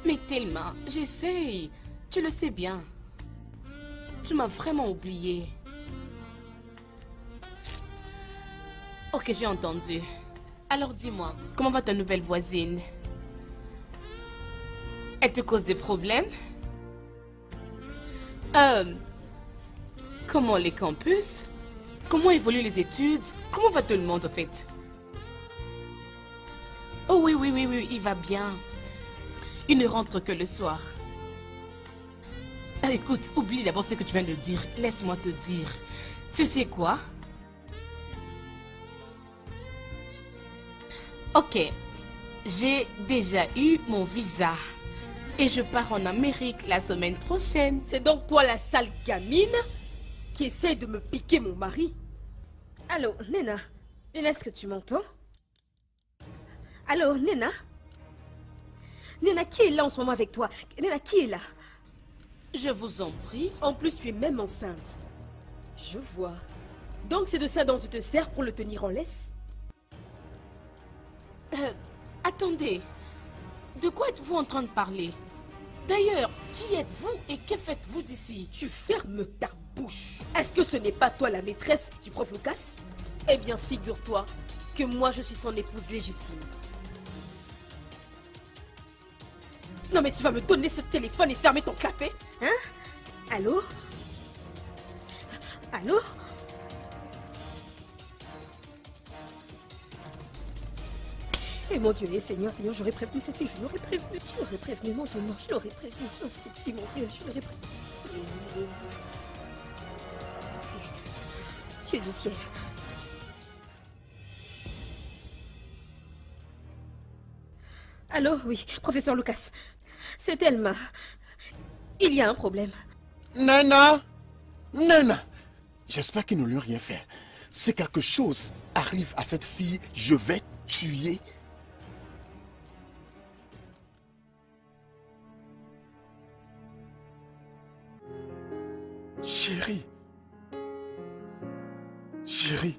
Mais tellement, j'essaye. Tu le sais bien. Tu m'as vraiment oublié. Ok, j'ai entendu. Alors dis-moi, comment va ta nouvelle voisine? Elle te cause des problèmes? Comment les campus? Comment évoluent les études? Comment va tout le monde au fait? Oh oui, oui, oui, oui, il va bien. Il ne rentre que le soir. Écoute, oublie d'abord ce que tu viens de dire. Laisse-moi te dire. Tu sais quoi? Ok, j'ai déjà eu mon visa. Et je pars en Amérique la semaine prochaine. C'est donc toi la sale gamine qui essaie de me piquer mon mari? Allô, Nena? Nena, est-ce que tu m'entends? Allô, Nena? Nena, qui est là en ce moment avec toi? Nena, qui est là? Je vous en prie. En plus, tu es même enceinte. Je vois. Donc c'est de ça dont tu te sers pour le tenir en laisse? Attendez. De quoi êtes-vous en train de parler? D'ailleurs, qui êtes-vous et que faites-vous ici? Tu fermes ta bouche. Est-ce que ce n'est pas toi la maîtresse du prof Lucas? Eh bien, figure-toi que moi je suis son épouse légitime. Non mais tu vas me donner ce téléphone et fermer ton clapet? Hein? Allô? Allô? Eh mon Dieu, Seigneur, j'aurais prévenu cette fille, je l'aurais prévenu, mon Dieu, non, je l'aurais prévenu, oh, cette fille, mon Dieu, je l'aurais prévenu. Dieu du ciel. Allô, oui, professeur Lucas, c'est Elma. Il y a un problème. Nana! Nana! J'espère qu'ils ne lui ont rien fait. Si quelque chose arrive à cette fille, je vais tuer. Chérie. Chérie.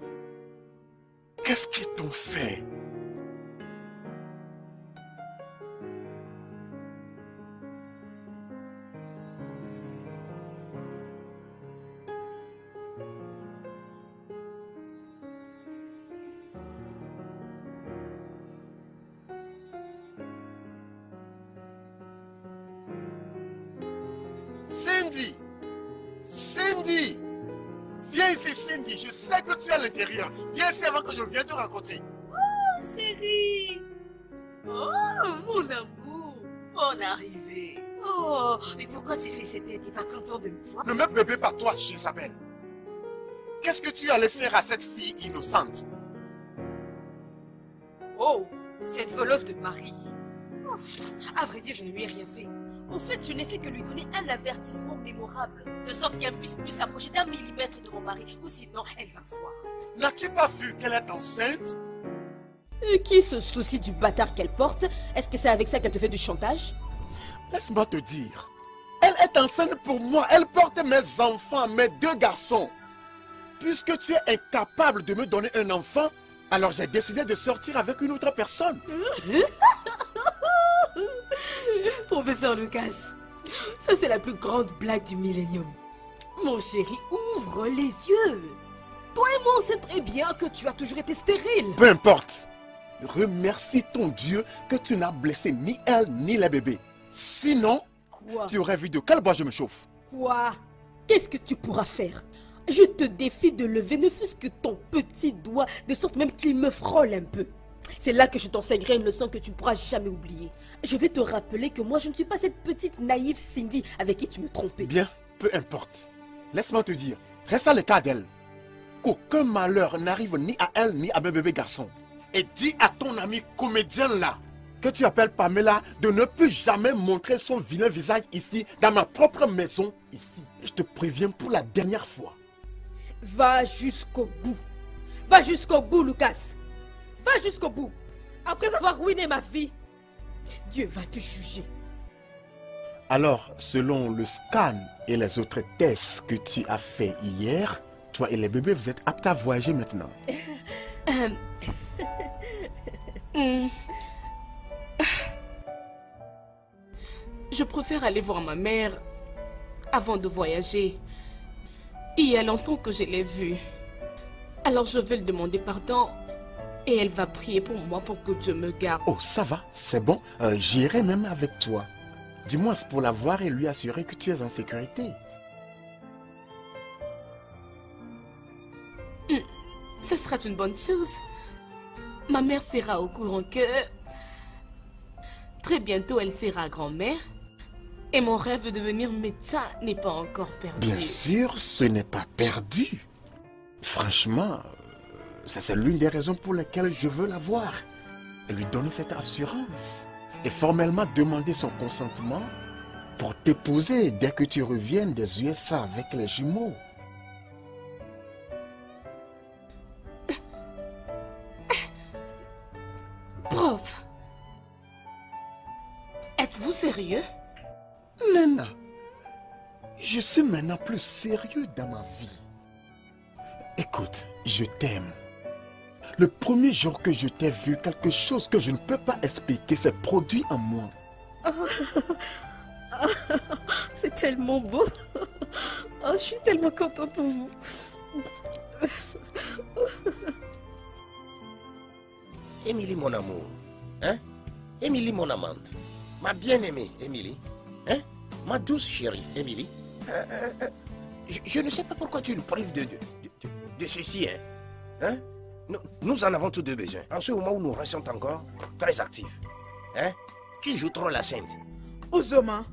Qu'est-ce qu'ils t'ont fait? Cindy! Cindy! Viens ici, Cindy. Je sais que tu es à l'intérieur. Viens ici avant que je vienne te rencontrer. Oh, chérie. Oh, mon amour. Bonne arrivée. Oh, mais pourquoi tu fais cette tête? Il va content de me voir. Ne me bébé pas toi, Jésabel. Qu'est-ce que tu allais faire à cette fille innocente? Oh, cette voleuse de mari. Oh, à vrai dire, je ne lui ai rien fait. Au fait, je n'ai fait que lui donner un avertissement mémorable, de sorte qu'elle puisse plus s'approcher d'un millimètre de mon mari, ou sinon elle va voir. N'as-tu pas vu qu'elle est enceinte? Qui se soucie du bâtard qu'elle porte? Est-ce que c'est avec ça qu'elle te fait du chantage? Laisse-moi te dire. Elle est enceinte pour moi. Elle porte mes enfants, mes 2 garçons. Puisque tu es incapable de me donner un enfant, alors j'ai décidé de sortir avec une autre personne. Professeur Lucas, ça c'est la plus grande blague du millénium. Mon chéri, ouvre les yeux. Toi et moi on sait très bien que tu as toujours été stérile. Peu importe. Remercie ton Dieu que tu n'as blessé ni elle ni les bébés. Sinon, Quoi? tu aurais vu de quel bois je me chauffe. Quoi? Qu'est-ce que tu pourras faire? Je te défie de lever ne fût-ce que ton petit doigt, de sorte même qu'il me frôle un peu. C'est là que je t'enseignerai une leçon que tu ne pourras jamais oublier. Je vais te rappeler que moi je ne suis pas cette petite naïve Cindy avec qui tu me trompais. Bien, peu importe. Laisse-moi te dire, reste à l'écart d'elle. Qu'aucun malheur n'arrive ni à elle ni à mes bébés garçons. Et dis à ton ami comédien là, que tu appelles Pamela, de ne plus jamais montrer son vilain visage ici, dans ma propre maison, ici. Je te préviens pour la dernière fois. Va jusqu'au bout. Va jusqu'au bout, Lucas. Va jusqu'au bout. Après avoir ruiné ma vie, Dieu va te juger. Alors, selon le scan et les autres tests que tu as fait hier, toi et les bébés, vous êtes aptes à voyager maintenant. Je préfère aller voir ma mère avant de voyager. Il y a longtemps que je l'ai vue. Alors je vais lui demander pardon et elle va prier pour moi pour que Dieu me garde. Oh, ça va, c'est bon. J'irai même avec toi. Dis-moi, c'est pour la voir et lui assurer que tu es en sécurité. Ce sera une bonne chose. Ma mère sera au courant que très bientôt elle sera grand-mère. Et mon rêve de devenir médecin n'est pas encore perdu. Bien sûr, ce n'est pas perdu. Franchement, ça c'est l'une des raisons pour lesquelles je veux la voir. Et lui donner cette assurance. Et formellement demander son consentement pour t'épouser dès que tu reviennes des USA avec les jumeaux. Prof, êtes-vous sérieux? Nana, je suis maintenant plus sérieux dans ma vie. Écoute, je t'aime. Le premier jour que je t'ai vu, quelque chose que je ne peux pas expliquer s'est produit en moi. C'est tellement beau. Oh, je suis tellement contente pour vous. Émilie, mon amour. Hein? Émilie, mon amante. Ma bien-aimée, Émilie. Hein? Ma douce chérie, Émilie. Je ne sais pas pourquoi tu nous prives de ceci, hein? Hein? Nous en avons tous deux besoin. En ce moment où nous restons encore très actifs. Hein? Tu joues trop la sainte. Ozoma,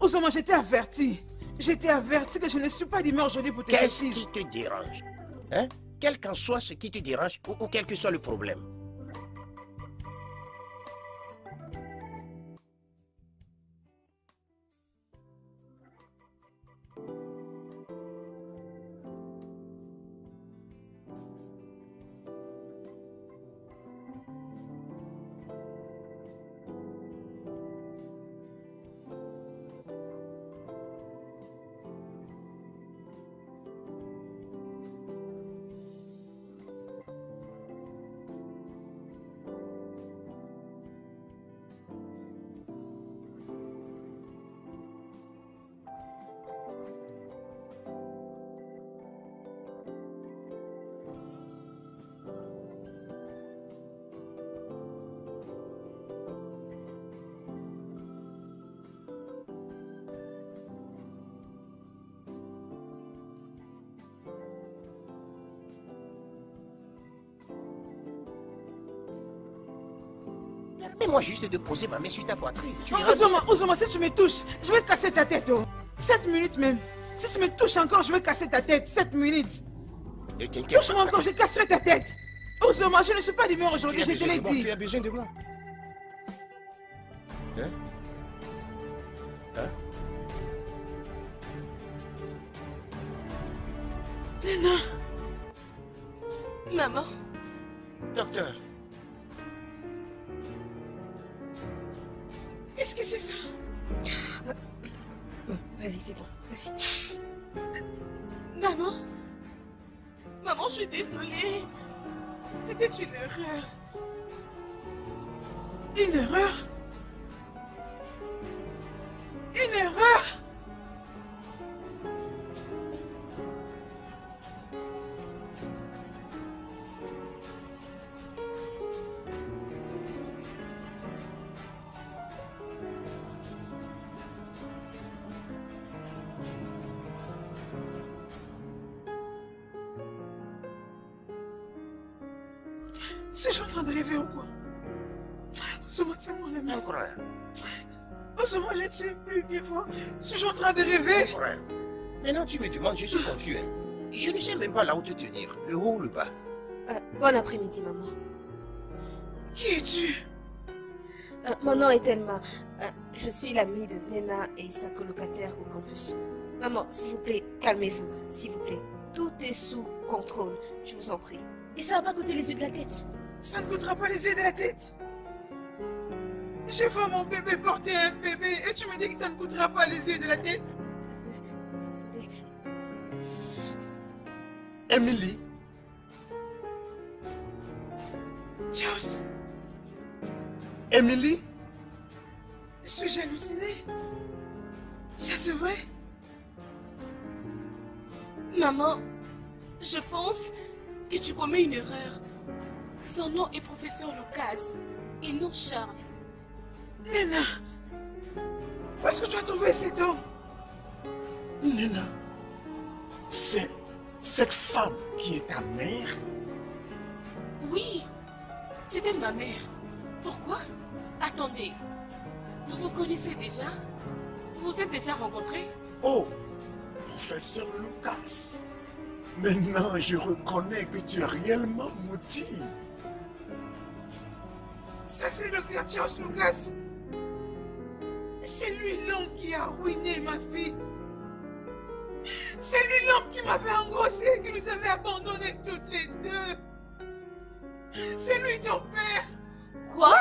je t'ai averti. Je t'ai averti que je ne suis pas d'humeur aujourd'hui pour te faire. Qu'est-ce qui te dérange? Hein? Quel qu'en soit ce qui te dérange ou quel que soit le problème. Permets-moi juste de poser ma main sur ta poitrine. Tu verras. Ozoma, si tu me touches, je vais casser ta tête. Oh. 7 minutes même. Si tu me touches encore, je vais casser ta tête. 7 minutes. Ne t'inquiète Touche-moi pas. encore, je casserai ta tête. Ozoma, je ne suis pas d'humeur aujourd'hui, je te l'ai dit. Tu as besoin de moi. Hein? Hein? Nena. Maman. Docteur. Qu'est-ce que c'est ça? Vas-y, c'est bon. Vas-y. Maman. Maman, je suis désolée. C'était une erreur. Une erreur? Une erreur? Suis-je en train de rêver ou quoi? Ozoma, tiens-moi la main. Encore un. Ozoma, je ne sais plus bien voir. Suis-je en train de rêver? Encore un. Maintenant tu me demandes, je suis confus. Hein. Je ne sais même pas là où te tenir, le haut ou le bas. Bon après-midi, maman. Qui es-tu? Mon nom est Thelma. Je suis l'amie de Nena et sa colocataire au campus. Maman, s'il vous plaît, calmez-vous, s'il vous plaît. Tout est sous contrôle, je vous en prie. Et ça va pas coûter les yeux de la tête. Ça ne coûtera pas les yeux de la tête. Je vois mon bébé porter un bébé et tu me dis que ça ne coûtera pas les yeux de la tête. Désolée. Emily, Charles, Emily, suis-je halluciné? Ça c'est vrai? Maman, je pense que tu commets une erreur. Son nom est professeur Lucas et non Charles. Nena, où est-ce que tu as trouvé cet homme? Nena, c'est cette femme qui est ta mère? Oui, c'était ma mère. Pourquoi? Attendez, vous vous connaissez déjà? Vous vous êtes déjà rencontrés? Oh, professeur Lucas. Maintenant, je reconnais que tu es réellement maudit. Ça c'est le docteur Charles Lucas. C'est lui l'homme qui a ruiné ma vie. C'est lui l'homme qui m'avait engrossé et qui nous avait abandonnés toutes les deux. C'est lui ton père. Quoi?